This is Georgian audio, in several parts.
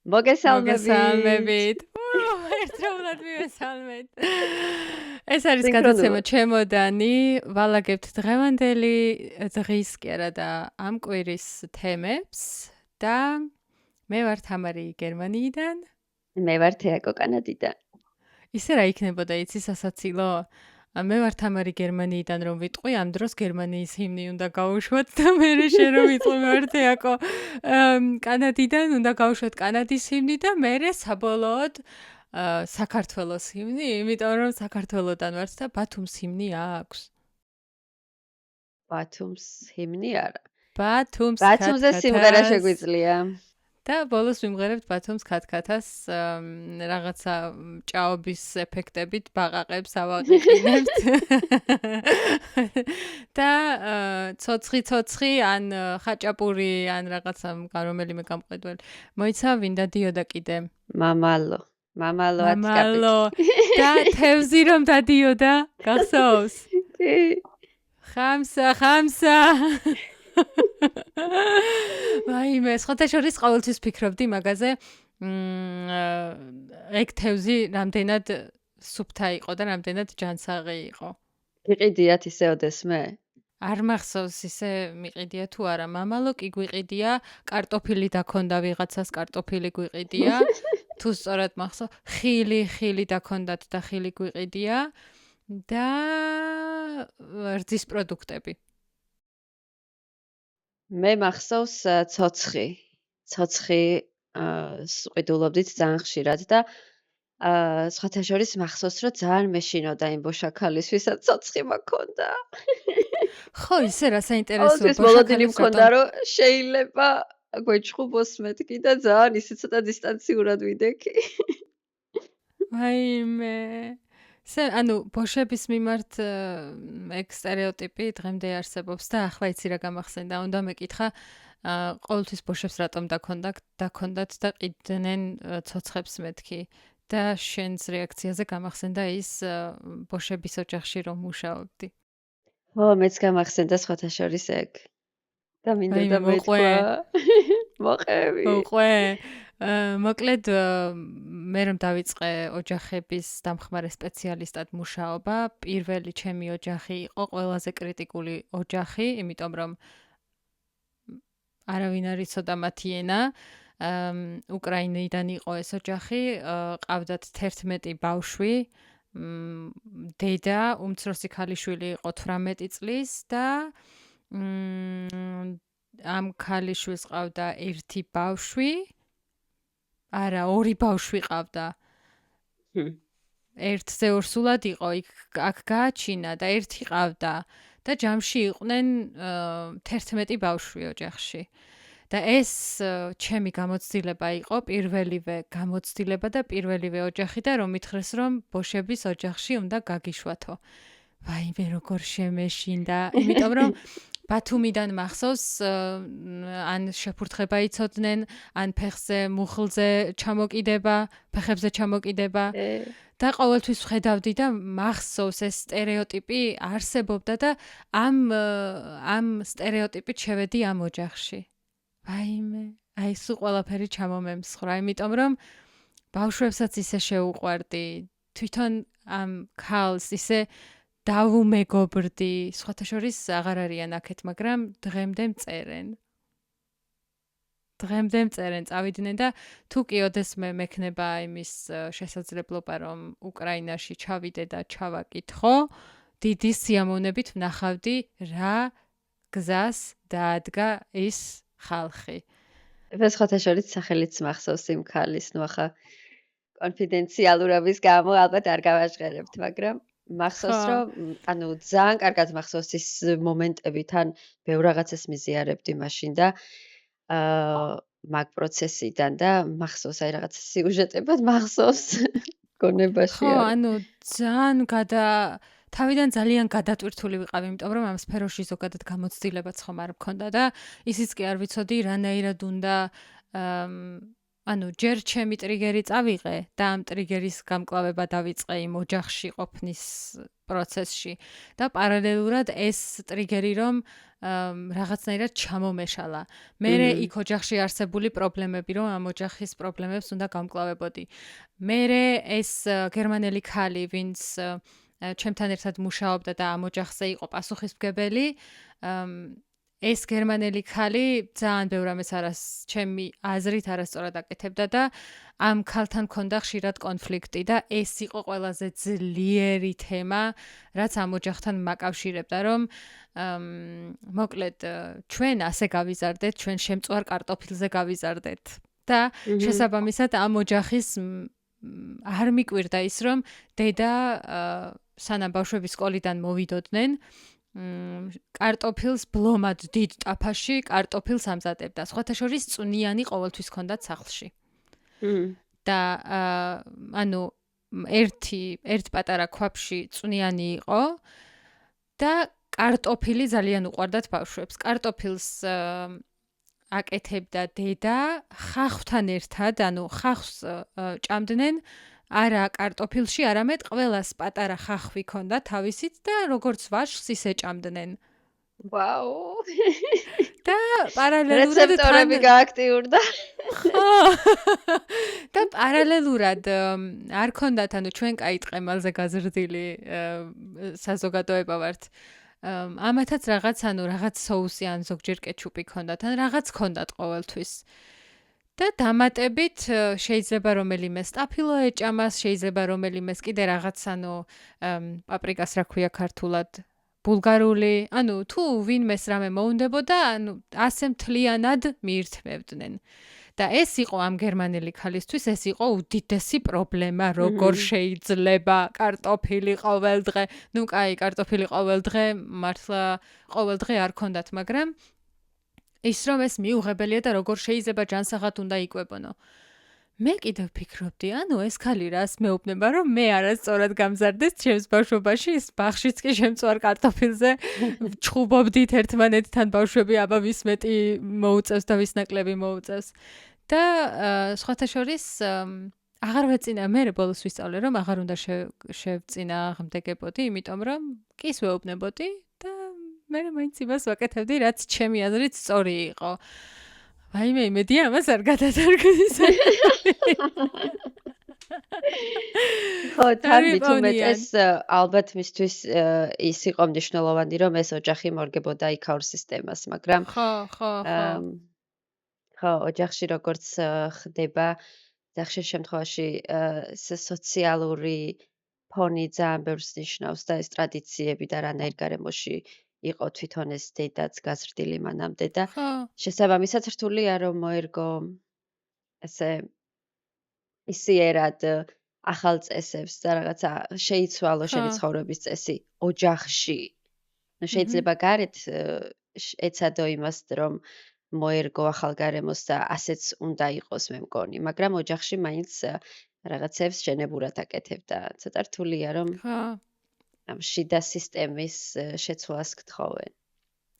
მოგესალმებით. ერთდროულად მივესალმეთ. ეს არის გადაცემა ჩემოდანი, ვალაგებთ დღევანდელი დღის კი არა და ამ კვირის თემებს და მე ვარ თამარი გერმანიიდან. მე ვარ თეაკო კანადიდან. ისე რა იქნებოდა იცი სასაცილო? მე ვარ თამარი გერმანიიდან რომ ვიტყვი, ამ დროს გერმანიის ჰიმნი უნდა გავუშვათ და მე შენ რომ ვიტყვი მე ვარ თეაკო კანადიდან უნდა გავუშვათ კანადის ჰიმნი და მე საბოლოოდ საქართველოს ჰიმნი, იმიტომ რომ საქართველოდან ვართ და ბათუმს ჰიმნი აქვს. ბათუმს ჰიმნი არა. ბათუმზე სიმღერა შეგვიძლია. და ბოლოს ვიმღერებთ ბათუმს ქათქათას რაღაცა ჭაობის ეფექტებით ბაყაყებს ავაყიყინებთ. და ცოცხი ან ხაჭაპური ან რაღაცა რომელიმე გამყვედველი. მოიცა ვინ დადიოდა კიდე? მამალო და თევზი რომ დადიოდა, გახსოვს? კი. ხამსა. ვაიმე, სხვათა შორის ყოველთვის ფიქრობდი მაგაზე, ეგ თევზი რამდენად სუფთა იყო და რამდენად ჯანსაღი იყო. იყიდიათ ისე ოდესმე? არ მახსოვს ისე მიყიდია თუ არა. მამალო კი გვიყიდია, კარტოფილი დაქონდა ვიღაცას, კარტოფილი გვიყიდია. თუ სწორად მახსოვს, ხილი დაქონდათ და ხილი გვიყიდია და რძის პროდუქტები. მე მახსოვს ცოცხი სყიდულობდით ძალიან ხშირად და სხვათა შორის მახსოვს რომ ძალიან მეშინოდა იმ ბოშაქალის ვისაც ცოცხი მაქონდა. ხო, ისე რა საინტერესოა ბოშაქალის მოლოდინი მქონდა რომ შეიძლება გვეჭხუბოს მეთქი და ძალიან ისე ცოტა დისტანციურად ვიდექი. ვაიმე. ანუ ბოშების მიმართ ეგ სტერეოტიპი დღემდე არსებობს და ახლა იცი რა გამახსენდა, უნდა მეკითხა ყოველთვის ბოშებს რატომ დაქონდათ და ყიდნენ ცოცხებს მეთქი და შენს რეაქციაზე გამახსენდა ის ბოშების ოჯახში რომ მუშაობდი. ხო, მეც გამახსენდა სხვათა შორის ეგ. და მინდოდა მეთქვა. მოყევი. მოყვე. მოკლედ მე რომ დავიწყე ოჯახების დამხმარე სპეციალისტად მუშაობა, პირველი ჩემი ოჯახი იყო ყველაზე კრიტიკული ოჯახი, იმიტომ რომ არავინ არ იცოდა მათი ენა. უკრაინიდან იყო ეს ოჯახი, ყავდათ 11 ბავშვი, დედა, უმცროსი ქალიშვილი იყო 18 წლის და ამ ქალიშვილს ყავდა ერთი ბავშვი. არა, ორი ბავშვი ყავდა. ერთზე ორსულად იყო, აქ გააჩინა და ერთი ყავდა და ჯამში იყვნენ 11 ბავშვი ოჯახში. და ეს ჩემი გამოცდილება იყო, პირველივე გამოცდილება და პირველივე ოჯახი და რომ მითხრეს რომ ბოშების ოჯახში უნდა გაგიშვათო. ვაიმე, როგორ შემეშინდა, იმიტომ რომ ბათუმიდან მახსოვს ან შეფურთხება იცოდნენ, ან ფეხებზე ფეხებზე ჩამოკიდება და ყოველთვის ვხედავდი და მახსოვს ეს სტერეოტიპი არსებობდა და ამ სტერეოტიპით შევედი ამ ოჯახში. ვაიმე, აი სულ ყველაფერი ჩამომემსხრა, იმიტომ რომ ბავშვებსაც ისე შეუყვარდი, თვითონ ამ ქალს ისე დავუმეგობრდი, სხვათა შორის აღარ არიან აქეთ, მაგრამ დღემდე მწერენ, წავიდნენ და თუ კი ოდესმე მექნება იმის შესაძლებლობა, რომ უკრაინაში ჩავიდე და ჩავაკითხო, დიდი სიამოვნებით ვნახავდი რა გზას დაადგა ის ხალხი. ეს სხვათა შორის სახელიც მახსოვს იმ ქალის, ნუ ახლა კონფიდენციალურობის გამო ალბათ არ გავაჟღერებთ, მაგრამ მახსოვს რომ ძალიან კარგად მახსოვს ის მომენტები, თან ბევრ რაღაცას მიზიარებდი მაშინ და მაგ პროცესიდან და მახსოვს აი რაღაცა სიუჟეტებად მახსოვს გონებაში. ხო, ძალიან თავიდან ძალიან გადატვირთული ვიყავი, იმიტომ რომ ამ სფეროში ზოგადად გამოცდილებაც ხომ არ მქონდა და ისიც კი არ ვიცოდი რანაირად უნდა ანუ ჯერ ჩემი ტრიგერი წავიღე და ამ ტრიგერის გამკლავება დავიწყე იმ ოჯახში ყოფნის პროცესში და პარალელურად ეს ტრიგერი რომ რაღაცნაირად ჩამომეშალა. მერე იქ ოჯახში არსებული პრობლემები რომ ამ ოჯახის პრობლემებს უნდა გამკლავებოდი. მერე ეს გერმანელი ქალი, ვინც ჩემთან ერთად მუშაობდა და ამ ოჯახზე იყო პასუხისმგებელი, ეს გერმანელი ქალი ძალიან ბევრ ამას ჩემი აზრით არასწორად აკეთებდა და ამ ქალთან მქონდა ხშირად კონფლიქტი და ეს იყო ყველაზე ძლიერი თემა, რაც ამ ოჯახთან მაკავშირებდა, რომ მოკლედ ჩვენ ასე გავიზარდეთ, ჩვენ შემწვარ კარტოფილზე გავიზარდეთ და შესაბამისად ამ ოჯახის არ მიკვირდა ის, რომ დედა სანამ ბავშვები სკოლიდან მოვიდოდნენ, კარტოფილს ბლომად დიდ ტაფაში კარტოფილს ამზადებდა. სხვათა შორის წვნიანი ყოველთვის ჰქონდათ სახლში. და ანუ ერთ პატარა ქვაფში წვნიანი იყო და კარტოფილი ძალიან უყვარდათ ბავშვებს. კარტოფილს აკეთებდა დედა ხახვთან ერთად, ანუ ხახვს ჭამდნენ არა კარტოფილში, არამედ ყველას პატარა ხახვი ქონდა თავისით და როგორც ვაშლს ისე ჭამდნენ. ვაუ. და პარალელურად რეცეპტორები გააქტიურდა. ხო. და პარალელურად არ ქონდათ, ანუ ჩვენ კაი ტყემალზე გაზრდილი საზოგადოება ვართ. ამათაც რაღაც соуსი ან ზოგჯერ კეჩუპი ქონდათ, ან რაღაც ქონდათ ყოველთვის. და დამატებით შეიძლება რომელიმე სტაფილო ეჭამას, შეიძლება რომელიმეს კიდე რაღაც პაპრიკას რა ქვია ქართულად, ბულგარული, ანუ თუ ვინმეს რამე მოუნდებოდა, ანუ ასე მთლიანად მიირთმევდნენ. და ეს იყო ამ გერმანელი ქალისთვის, ეს იყო უდიდესი პრობლემა, როგორ შეიძლება კარტოფილი ყოველდღე, ნუ კაი, კარტოფილი ყოველდღე, მართლა ყოველდღე არ ქონდათ, მაგრამ ის რომ ეს მიუღებელია და როგორ შეიძლება ჯანსაღად უნდა იკვებონო. მე კიდევ ფიქრობდი, ანუ ეს ქალი რას მეუბნება, რომ მე არასწორად გამზარდეს ჩემს ბავშვობაში, ის ბაღშიც კი შემწვარ კარტოფილზე, ჩხუბობდით ერთმანეთთან ბავშვები, აბა ვის მეტი მოუწევს და ვის ნაკლები მოუწევს. და სხვათა შორის აღარ ვეწინა, მე ბოლოს ვისწავლე, რომ აღარ უნდა შევწინააღმდეგებოდი, იმიტომ რომ კის ვეუბნებოდი და მე მაინც იმას ვაკეთებდი, რაც ჩემი აზრით სწორი იყო. ვაიმე, იმედია ამას არ გადადარგვის. ხო, თარგმნით უმეტეს ალბათ მისთვის ის იყო მნიშვნელოვანი, რომ ეს ოჯახი მორგებოდა იქაურ სისტემას, მაგრამ ხო, ოჯახში როგორც ხდება და ხშირ შემთხვევაში სოციალური ფონი ძალიან ბევრს ნიშნავს და ეს ტრადიციები და რანაირ გარემოში იყო თვითონ ეს დედაც გაზრდილი მანამდე და შესაბამისად რთულია რომ მოერგო ესე ისიერად ახალ წესებს და რაღაცა შეიცვალო შენი ცხოვრების წესი ოჯახში. ნუ შეიძლება გარეთ ეცადო იმას რომ მოერგო ახალ გარემოს და ასეც უნდა იყოს მე მგონი, მაგრამ ოჯახში მაინც რაღაცებს შენებურად აკეთებდა. ცოტა რთულია რომ ამ შიდა სისტემის შეცვლას გთხოვენ.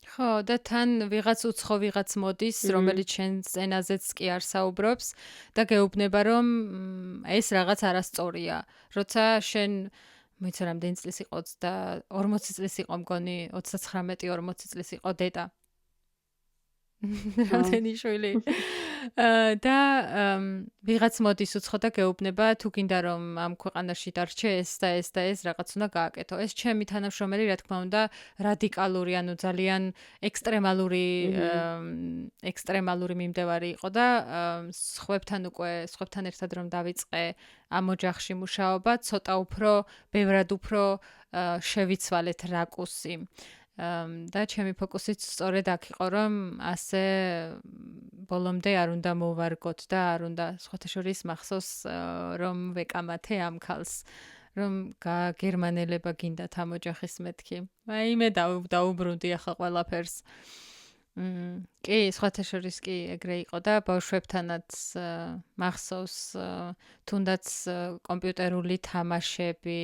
ხო, და თან ვიღაც უცხო ვიღაც მოდის, რომელიც შენს ენაზეც კი არ საუბრობს და გეუბნება, რომ ეს რაღაც არასწორია. როცა შენ მოიცა რამდენი წლის იყო 40 წლის იყო მგონი, 39-40 წლის იყო დედა. რამდენი შვილი. და ვიღაც მოდის უცხო და გეუბნება, თუ გინდა რომ ამ ქვეყანაში დარჩე ეს და ეს და ეს რაღაც უნდა გააკეთო. ეს ჩემი თანამშრომელი, რა თქმა უნდა, რადიკალური, ანუ ძალიან ექსტრემალური მიმდევარი იყო და სხვებთან ერთად რომ დავიწყე ამ ოჯახში მუშაობა, ცოტა უფრო, ბევრად უფრო შევიცვალეთ რაკუსი. და ჩემი ფოკუსიც სწორედ აქ იყო, რომ ასე ბოლომდე არ უნდა მოვარგოთ და არ უნდა სხვათა შორის მახსოვს რომ ვეკამათე ამ ქალს, რომ გაგერმანელება გინდათ ამ ოჯახის მეთქი. აი მე დაუბრუნდი ახლა ყველაფერს. კი, სხვათა შორის კი ეგრე იყო და ბავშვებთანაც მახსოვს თუნდაც კომპიუტერული თამაშები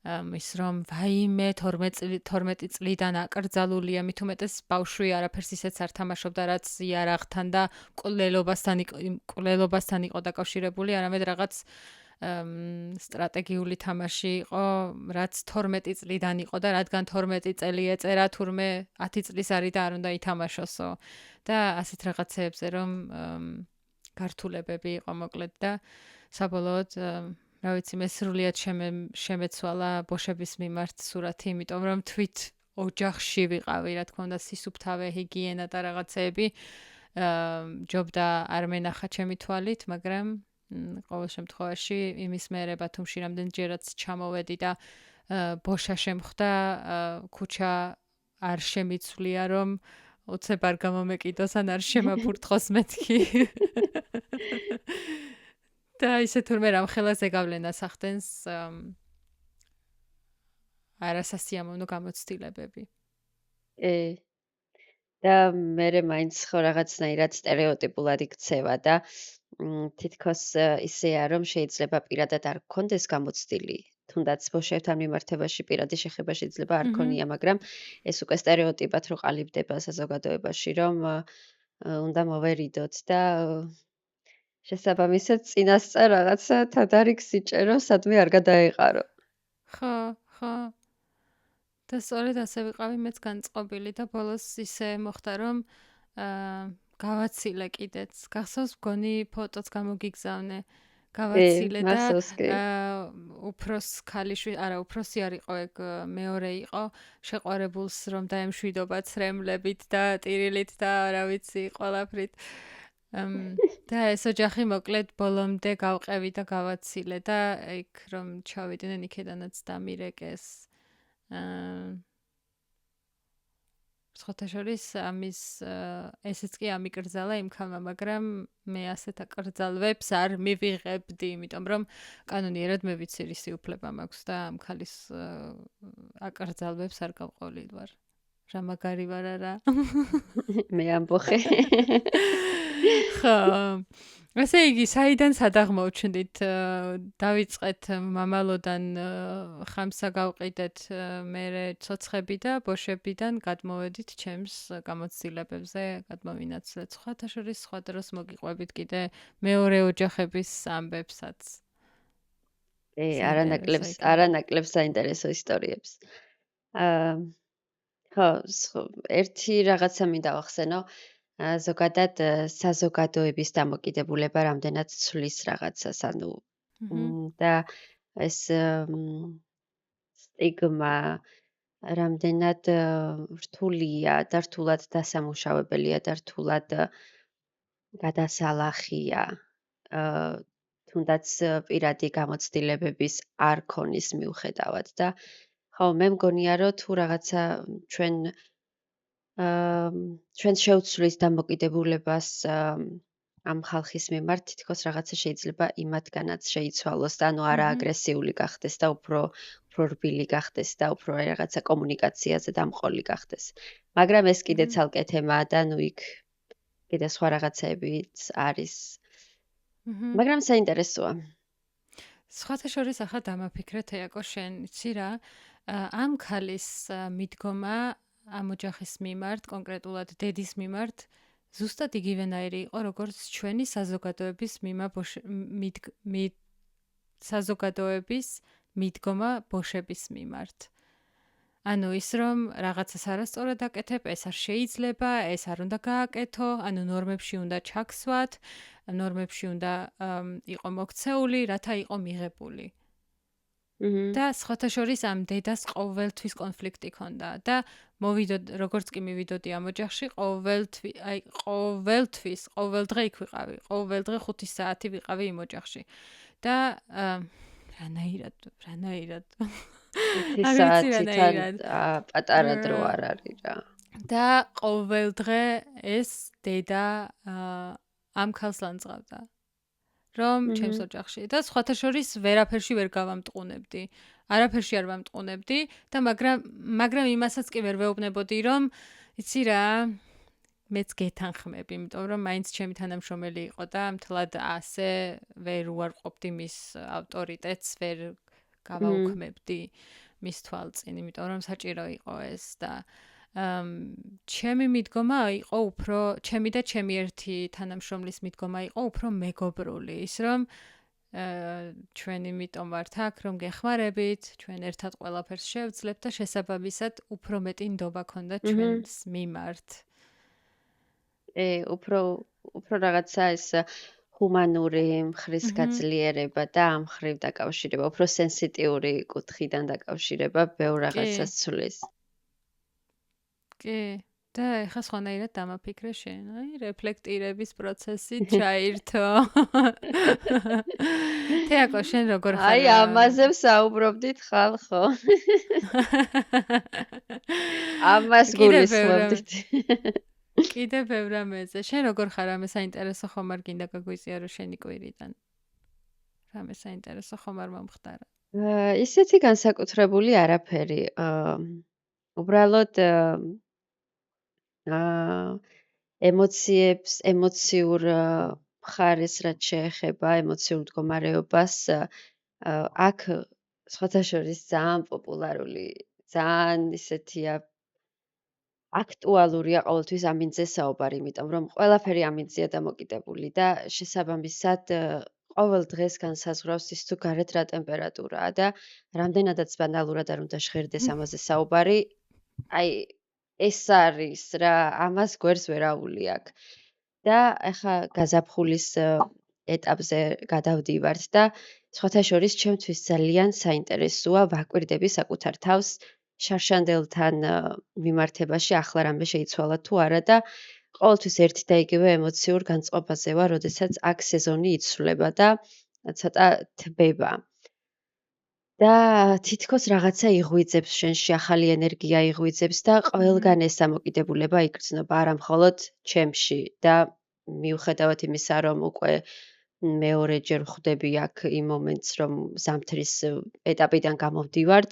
ის რომ ვაიმე 12 წლიდან აკრძალულია, მით უმეტეს ბავშვი არაფერს ისეც არ თამაშობდა, რაც იარაღთან და კვლელობასთან იყო დაკავშირებული, არამედ რაღაც სტრატეგიული თამაში იყო, რაც 12 წლიდან იყო და რადგან 12 წელი ეწერა, თურმე 10 წლის არის და არ უნდა ითამაშოსო და ასეთ რაღაცეებზე რომ გართულებები იყო მოკლედ და საბოლოოდ რა ვიცი, მე სრულიად შემეცვალა ბოშების მიმართ სურათი, იმიტომ რომ თვით ოჯახში ვიყავი, რა თქმა უნდა, სისუფთავე, ჰიგიენა და რაღაცეები ჯობდა არ მენახა ჩემი თვალით, მაგრამ ყოველ შემთხვევაში იმის მერე ბათუმში რამდენჯერაც ჩამოვედი და ბოშა შემხვდა, ქუჩა არ შემიცვლია, რომ უცებ არ გამომეკიდოს ან არ შემაფურთხოს მეთქი. და ისე თურმე რამხელას ეგავლენა სახდენს არასასიამოვნო გამოცდილებები. და მე მაინც ხო რაღაცნაირად სტერეოტიპულად იქცევა და თითქოს ისეა, რომ შეიძლება პირადად არ გქონდეს გამოცდილი, თუნდაც ბოშებთან მიმართებაში პირადი შეხება შეიძლება არ ქონია, მაგრამ ეს უკვე სტერეოტიპად რო ყალიბდება საზოგადოებაში, რომ უნდა მოვერიდოთ და შესაბამისად წინასწარ რაღაცა თადარიგს იჭერო, სადმე არ გადაეყარო. ხო. და სწორედ ასე ვიყავი მეც განწყობილი და ბოლოს ისე მოხდა, რომ გავაცილე კიდეც. გახსოვს, მგონი ფოტოც გამოგიგზავნე. გავაცილე და უფროს ქალიშვილი, არა, უფროსი არ იყო ეგ, მეორე იყო, შეყვარებულს რომ დაემშვიდობა ცრემლებით და ტირილით და რა ვიცი, ყველაფრით. და ეს ოჯახი მოკლედ ბოლომდე გავყევი და გავაცილე და იქ რომ ჩავიდნენ იქედანაც დამირეკეს. სხვათაშორის ამის ესეც კი ამიკრძალა იმ ქალმა, მაგრამ მე ასეთ აკრძალვებს არ მივიღებდი, იმიტომ რომ კანონიერად მე ვიცი რისი უფლება მაქვს და ამ ქალის აკრძალვებს არ გავყოლი ვარ. რა მაგარი ვარ არა? მე ამბოხე. ხო. ასე იგი, საიდან სადაღმოჩნდით, დავიწყეთ მამალოდან ხამსა გავყიდეთ, მერე ცოცხები და ბოშებიდან გადმოვედით ჩემს გამოცდილებებზე, გადმოვინაცვლეთ. სხვათა შორის სხვა დროს მოგიყვებით კიდე მეორე ოჯახების ამბებსაც. არანაკლებს საინტერესო ისტორიებს. ხო, ერთი რაღაცა მინდა ვახსენო. ზოგადად საზოგადოების დამოკიდებულება რამდენად ცვლის რაღაცას, ანუ და ეს სტიგმა რამდენად რთულია და რთულად დასამუშავებელია და რთულად გადასალახია, თუნდაც პირადი გამოცდილებების არ ქონის მიუხედავად და ხო, მე მგონია, რომ თუ რაღაცა ჩვენ შევცვლის დამოკიდებულებას ამ ხალხის მიმართ, თითქოს რაღაცა შეიძლება იმათგანაც შეიცვალოს და ანუ არა აგრესიული გახდეს და უფრო რბილი გახდეს და უფრო რაღაცა კომუნიკაციაზე დამყოლი გახდეს. მაგრამ ეს კიდე ცალკე თემაა და ნუ იქ კიდე სხვა რაღაცებიც არის. მაგრამ საინტერესოა. სხვათა შორის ახლა დამაფიქრეთ ეაკო შენ, იცი რა, ამ ქალის მიდგომა ამ ოჯახის მიმართ, კონკრეტულად დედის მიმართ, ზუსტად იგივენაირი იყო, როგორც ჩვენი საზოგადოების საზოგადოების მიდგომა ბოშების მიმართ. ანუ ის რომ რაღაცას არასწორად აკეთებ, ეს არ შეიძლება, ეს არ უნდა გააკეთო, ანუ ნორმებში უნდა ჩაქსვათ, ნორმებში უნდა იყო მოქცეული, რათა იყო მიღებული. და სხვათა შორის ამ დედას ყოველთვის კონფლიქტი ჰქონდა და როგორც კი მივიდოდი ამ ოჯახში, ყოველდღე იქ ვიყავი, ყოველდღე 5 საათი ვიყავი იმ ოჯახში. და რანაირად 5 საათიდან პატარა დრო არ არის რა. და ყოველდღე ეს დედა ამ ქალს ლანძღავდა. რომ ჩემს ოჯახში და სხვათა შორის ვერაფერში ვერ გავამტყუნებდი. არაფერში არ ვამტყუნებდი და მაგრამ იმასაც კი ვერ ვეუბნებოდი, რომ იცი რა, მეც გეთანხმები, იმიტომ რომ მაინც ჩემი თანამშრომელი იყო და მთლად ასე ვერ უარყოფდი მის ავტორიტეტს, ვერ გავაუქმებდი მის თვალწინ, იმიტომ რომ საჭირო იყო ეს და ჩემი მიდგომა იყო უფრო, ჩემი და ჩემი ერთი თანამშრომლის მიდგომა იყო უფრო მეგობრული, ის რომ ჩვენ იმიტომ ვართ აქ, რომ გეხმარებით, ჩვენ ერთად ყველაფერს შევძლებთ და შესაბამისად უფრო მეტი ნდობა ქონდა ჩვენს მიმართ. უფრო რაღაცა ეს ჰუმანური მხრის გაძლიერება და ამ მხრივ დაკავშირება, უფრო სენსიტიური კუთხიდან დაკავშირება ბევრ რაღაცას ცვლის. კი, და ეხლა სხვანაირად დამაფიქრე შენ, აი, რეფლექტირების პროცესი ჩაირთო. თეაკო, შენ როგორ ხარ? აი, ამაზე ვსაუბრობდით ხალხო. ამას გულისხმობდით. კიდე ბევრ რამეზე. შენ როგორ ხარ? ამე საინტერესო ხომ არ გინდა გაგვიწია რომ შენი კვირიდან? რამე საინტერესო ხომ არ მომხდარა? ისეთი განსაკუთრებული არაფერი. უბრალოდ ემოციურ მხარეს რაც შეეხება, ემოციურ მდგომარეობას, აქ სხვათა შორის ძალიან პოპულარული, ძალიან ისეთია აქტუალურია ყოველთვის ამინდზე საუბარი, იმიტომ რომ ყველაფერი ამინდზეა დამოკიდებული და შესაბამისად ყოველ დღეს განსაზღვრავს ის თუ გარეთ რა ტემპერატურაა და რამდენადაც ბანალურად არ უნდა ჟღერდეს ამაზე საუბარი, აი ეს არის რა, ამას გვერს ვერაული აქვს. და ახლა გაზაფხულის ეტაპზე გადავდივართ და სხვათა შორის ჩემთვის ძალიან საინტერესოა ვაკვირდები საკუთარ თავს შარშანდელთან მიმართებაში ახლა რამე შეიცვალა თუ არა და ყოველთვის ერთი და იგივე ემოციურ განწყობაზე ვარ, როდესაც აქ სეზონი იცვლება და ცოტა თბება. და თითქოს რაღაცა იღვიძებს შენში, ახალი ენერგია იღვიძებს და ყველგან ეს დამოკიდებულება იგრძნობა, არა მხოლოდ ჩემში და მიუხედავად იმისა, რომ უკვე მეორეჯერ ხვდები აქ იმ მომენტს, რომ ზამთრის ეტაპიდან გამოვდივართ,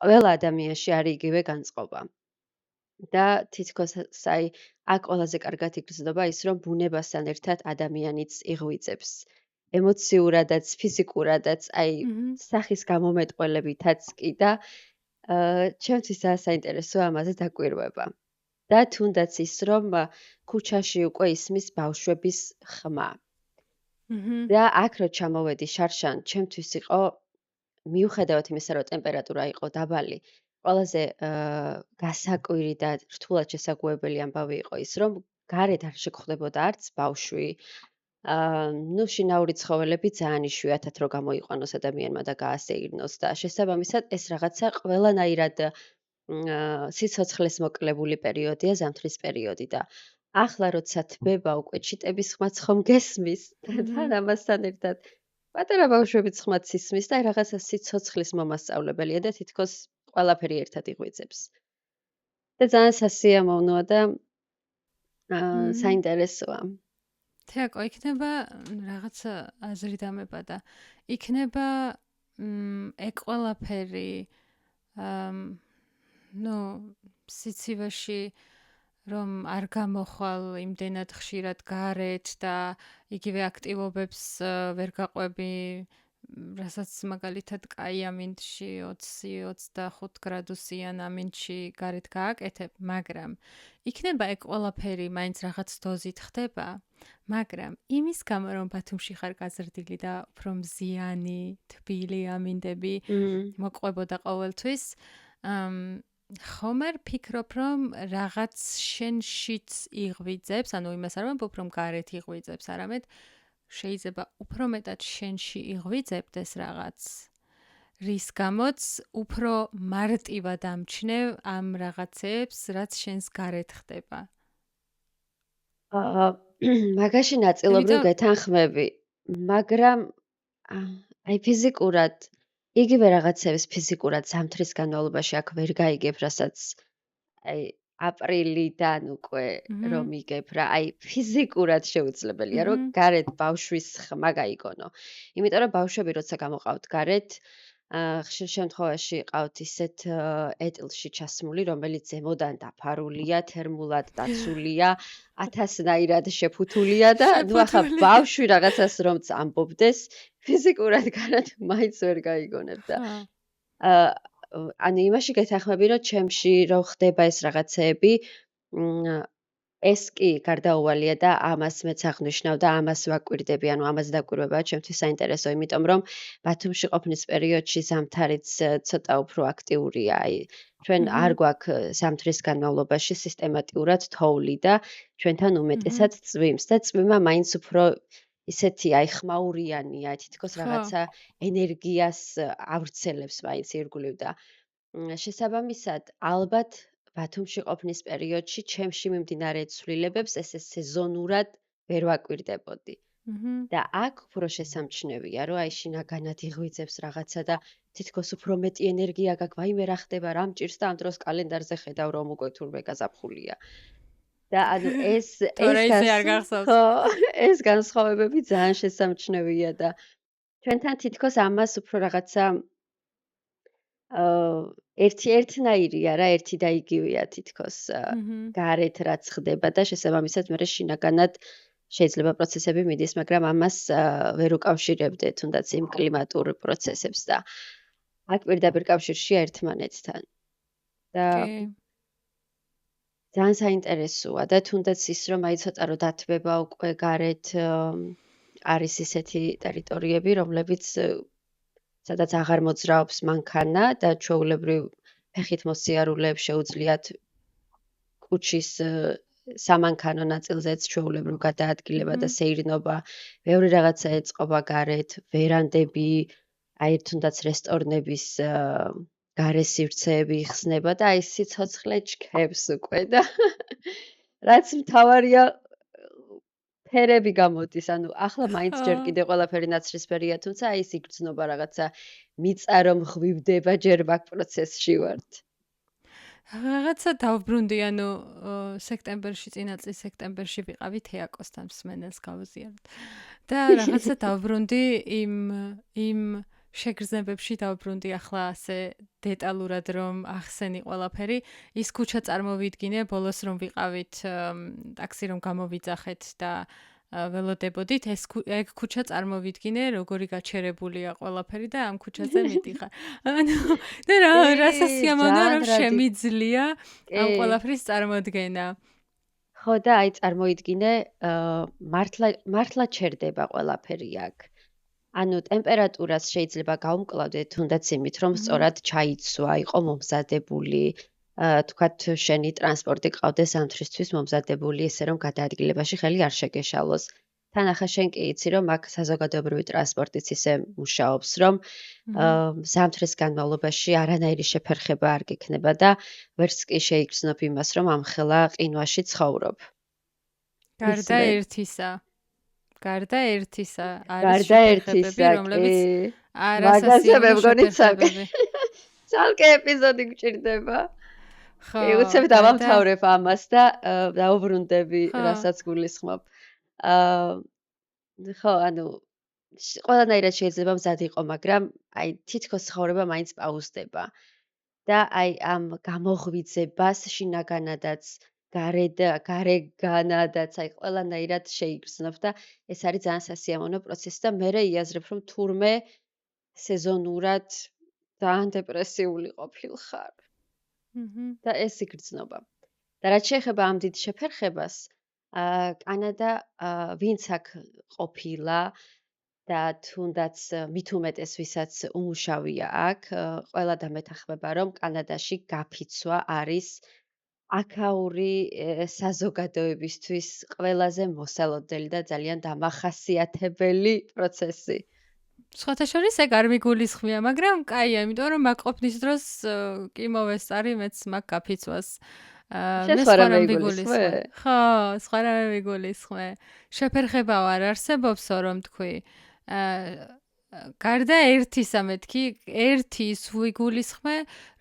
ყველა ადამიანში არის იგივე განწყობა. და თითქოს აი აქ ყველაზე კარგად იგრძნობა ის, რომ ბუნებასთან ერთად ადამიანიც იღვიძებს. ემოციურადაც, ფიზიკურადაც, აი სახის გამომეტყველებითაც კი და ჩემთვის ძალიან საინტერესოა ამაზე დაკვირვება. და თუნდაც ის, რომ ქუჩაში უკვე ისმის ბავშვების ხმა. და აქ რო ჩამოვედი შარშან, ჩემთვის იყო მიუხედავად იმისა, რომ ტემპერატურა იყო დაბალი, ყველაზე გასაკვირი და რთულად შესაგუებელი ამბავი იყო ის, რომ გარეთ არ შეგხვდებოდა არც ბავშვი. შინაური ცხოველები ძალიან იშვიათად რო გამოიყვანოს ადამიანმა და გაასეირნოს და შესაბამისად ეს რაღაცა ყველანაირად სიცოცხლეს მოკლებული პერიოდია, ზამთრის პერიოდი და ახლა როცა თბება უკვე ჩიტების ხმაც ხომ გესმის და ამასთან ერთად პატარა ბავშვებიც ხმაც ისმის და რაღაცა სიცოცხლის მომასწავლებელია და თითქოს ყველაფერი ერთად იღვიძებს. და ძალიან სასიამოვნოა და საინტერესოა. თეაკო, იქნება რაღაცა აზრი დამებადა. იქნება ეგ ყველაფერი სიცივეში რომ არ გამოხვალ იმდენად ხშირად გარეთ და იგივე აქტივობებს ვერ გაყვები, რასაც მაგალითად კაი ამინდში 20-25 გრადუსიან ამინდში გარეთ გააკეთებ, მაგრამ იქნება ეგ ყველაფერი მაინც რაღაც დოზით ხდება, მაგრამ იმის გამო რომ ბათუმში ხარ გაზრდილი და უფრო მზიანი, თბილი ამინდები მოყვებოდა ყოველთვის, ხომ არ ფიქრობ, რომ რაღაც შენშიც იღვიძებს, ანუ იმას არ ვამბობ, რომ გარეთ იღვიძებს, არამედ შეიძლება უფრო მეტად შენში იღვიძებდეს რაღაც, რის გამოც უფრო მარტივად ამჩნევ ამ რაღაცებს, რაც შენს გარეთ ხდება. მაგაში ნაწილობრივ გეთანხმები, მაგრამ აი ფიზიკურად იგივე რაღაცების ფიზიკურად ზამთრის განმავლობაში აქ ვერ გაიგებ, რასაც აი აპრილიდან უკვე რომ იგებ რა, აი ფიზიკურად შეუძლებელია, რომ გარეთ ბავშვის ხმა გაიგონო. იმიტომ რომ ბავშვები როცა გამოყავთ გარეთ, ხშირ შემთხვევაში ყავთ ისეთ ეტლში ჩასმული, რომელიც ზემოდან დაფარულია, თერმულად დაცულია, 1000-ნაირად შეფუთულია და ნუ ახლა ბავშვი რაღაცას რომ წამბობდეს, ფიზიკურად განად მაინც ვერ გაიგონებ და ხო. აა, ანუ იმაში გეთანხმები, რომ ჩემში რომ ხდება ეს რაღაცეები, მ, ეს კი გარდაუვალია და ამას მეც აღნიშნავ და ამას ვაკვირდები, ანუ ამას დაკვირვებაა ჩემთვის საინტერესო, იმიტომ რომ ბათუმში ყოფნის პერიოდში ზამთარიც ცოტა უფრო აქტიურია. აი, ჩვენ Mhm. არ გვაქვს ზამთრის განმავლობაში სისტემატურად თოვლი და ჩვენთან უმეტესად წვიმს და წვიმა მაინც უფრო ისეთი აი ხმაურიანია, თითქოს ხო. რაღაცა ენერგიას ავრცელებს მაინც ირგვლივ და შესაბამისად, ალბათ ბათუმში ყოფნის პერიოდში ჩემში მიმდინარე ცვლილებებს ესე სეზონურად ვერ ვაკვირდებოდი. Mhm. და აქ უფრო შესამჩნევია, რომ აი შინაგანად იღვიძებს რაღაცა და თითქოს უფრო მეტი ენერგია გაქვს, ვაიმე რა ხდება, რა მჭირს და ამ დროს კალენდარზე ხედავ, რომ უკვე თურმე გაზაფხულია. და ანუ თორე ისე არ გახსოვს. ხო, ეს განსხვავებები ძალიან შესამჩნევია და ჩვენთან თითქოს ამას უფრო რაღაცა ერთნაირია რა, ერთი და იგივეა თითქოს Mhm. გარეთ რაც ხდება და შესაბამისად მე შინაგანად შეიძლება პროცესები მიდის, მაგრამ ამას ვერ უკავშირებდე თუნდაც იმ კლიმატურ პროცესებს და აქ პირდაპირ კავშირშია ერთმანეთთან. და კი. ძალიან საინტერესოა და თუნდაც ის რომ აი ცოტა რომ დათბება უკვე გარეთ არის ისეთი ტერიტორიები, რომლებიც სადაც აღარ მოძრაობს მანქანა და ჩვეულებრივ ფეხით მოსიარულეებს შეუძლიათ კუჩის სამანქანო ნაწილზეც ჩვეულებრივ გადაადგილება და სეირნობა, ბევრი რაღაცა ეწყობა გარეთ, ვერანდები, აი თუნდაც რესტორნების გარე სივრცეები იხსნება და აი სიცოცხლე ჩქებს უკვე და რაც მთავარია ფერები გამოდის, ანუ ახლა მაინც ჯერ კიდე ყველაფერი ნაცრისფერია, თუმცა აი ეს იგრძნობა რაღაცა მიწა რომ ღვივდება, ჯერ მაგ პროცესში ვართ. რაღაცა დავბრუნდი, ანუ სექტემბერში, წინა წლის სექტემბერში ვიყავი თეაკოსთან მსმენელს გავზიარეთ. და რაღაცა დავბრუნდი იმ შეგრძნებებში დავბრუნდი ახლა ასე დეტალურად რომ ახსენი ყველაფერი. ის ქუჩა წარმოვიდგინე, ბოლოს რომ ვიყავით ტაქსი რომ გამოვიძახეთ და ველოდებოდით, ეგ ქუჩა წარმოვიდგინე, როგორი გაჩერებულია ყველაფერი და ამ ქუჩაზე მიდიხარ. ანუ და რა სასიამოვნოა რომ შემიძლია ამ ყველაფრის წარმოდგენა. ხო და აი წარმოიდგინე, მართლა ჩერდება ყველაფერი აქ. ანუ ტემპერატურას შეიძლება გავუმკლავდე თუნდაც იმით, რომ სწორად ჩაიცვა, იყო მომზადებული, თქვათ შენი ტრანსპორტი ყავდეს ზამთრისთვის მომზადებული, ესე რომ გადაადგილებაში ხელი არ შეგეშალოს. თან ახლა შენ კი იცი, რომ აქ საზოგადოებრივი ტრანსპორტიც ისე მუშაობს, რომ ზამთრის განმავლობაში არანაირი შეფერხება არ გექნება და ვერც კი შეიგრძნობ იმას, რომ ამხელა ყინვაში ცხოვრობ. გარდა ერთისა არის შეფერხებები, რომლებიც მაგაზე მე მგონი ცალკე ეპიზოდი გჭირდება. ხო, უცებ დავამთავრებ ამას და დავუბრუნდები, რასაც გულისხმობ. ხო, ანუ ყველანაირად შეიძლება მზად იყო, მაგრამ აი თითქოს ცხოვრება მაინც პაუზდება. და აი ამ გამოღვიძებას შინაგანადაც გარეგანადაც აი ყველანაირად შეიგრძნობ და ეს არის ძალიან სასიამოვნო პროცესი და მე იაზრებ რომ თურმე სეზონურად ძალიან დეპრესიული ყოფილხარ. და ეს იგრძნობა. და რაც შეეხება ამ დიდ შეფერხებას, კანადა ვინც აქ ყოფილა და თუნდაც მით უმეტეს ვისაც უმუშავია აქ, ყველა დამეთანხმება რომ კანადაში გაფიცვა არის აქაური საზოგადოებისთვის ყველაზე მოსალოდნელი და ძალიან დამახასიათებელი პროცესი. სხვათა შორის ეგ არ მიგულისხმია, მაგრამ კაია, იმიტომ რომ მაგ ყოფნის დროს კი მოვესწარი მეც მაგ გაფიცვას. მე სხვა რამ ვიგულისხმე. ხო, სხვა რამ ვიგულისხმე. შეფერხება არ არსებობსო რომ თქვი. გარდა ერთისა მეთქი, ერთის ვიგულისხმე,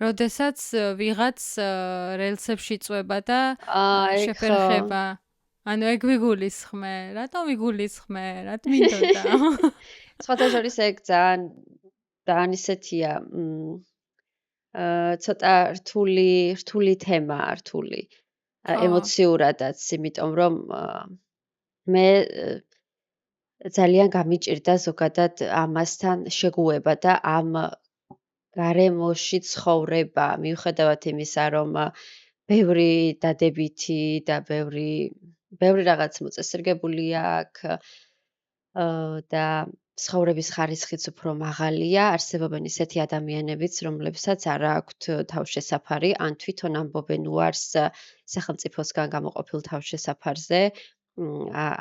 როდესაც ვიღაც რელსებში წვება და შეფერხება. ანუ ეგ ვიგულისხმე, რატომ ვიგულისხმე, რა მინდოდა? სხვათა შორის ეგ ძალიან ისეთია, ცოტა რთული თემაა, რთული. ემოციურადაც, იმიტომ რომ მე ძალიან გამიჭირდა ზოგადად ამასთან შეგუება და ამ გარემოში ცხოვრება, მიუხედავად იმისა, რომ ბევრი დადებითი და ბევრი რაღაც მოწესრიგებული აქვს და ცხოვრების ხარისხიც უფრო მაღალია, არსებობენ ისეთი ადამიანებიც, რომლებსაც არ აქვთ თავშესაფარი, ან თვითონ ამბობენ უარს სახელმწიფოსგან გამოყოფილ თავშესაფარზე,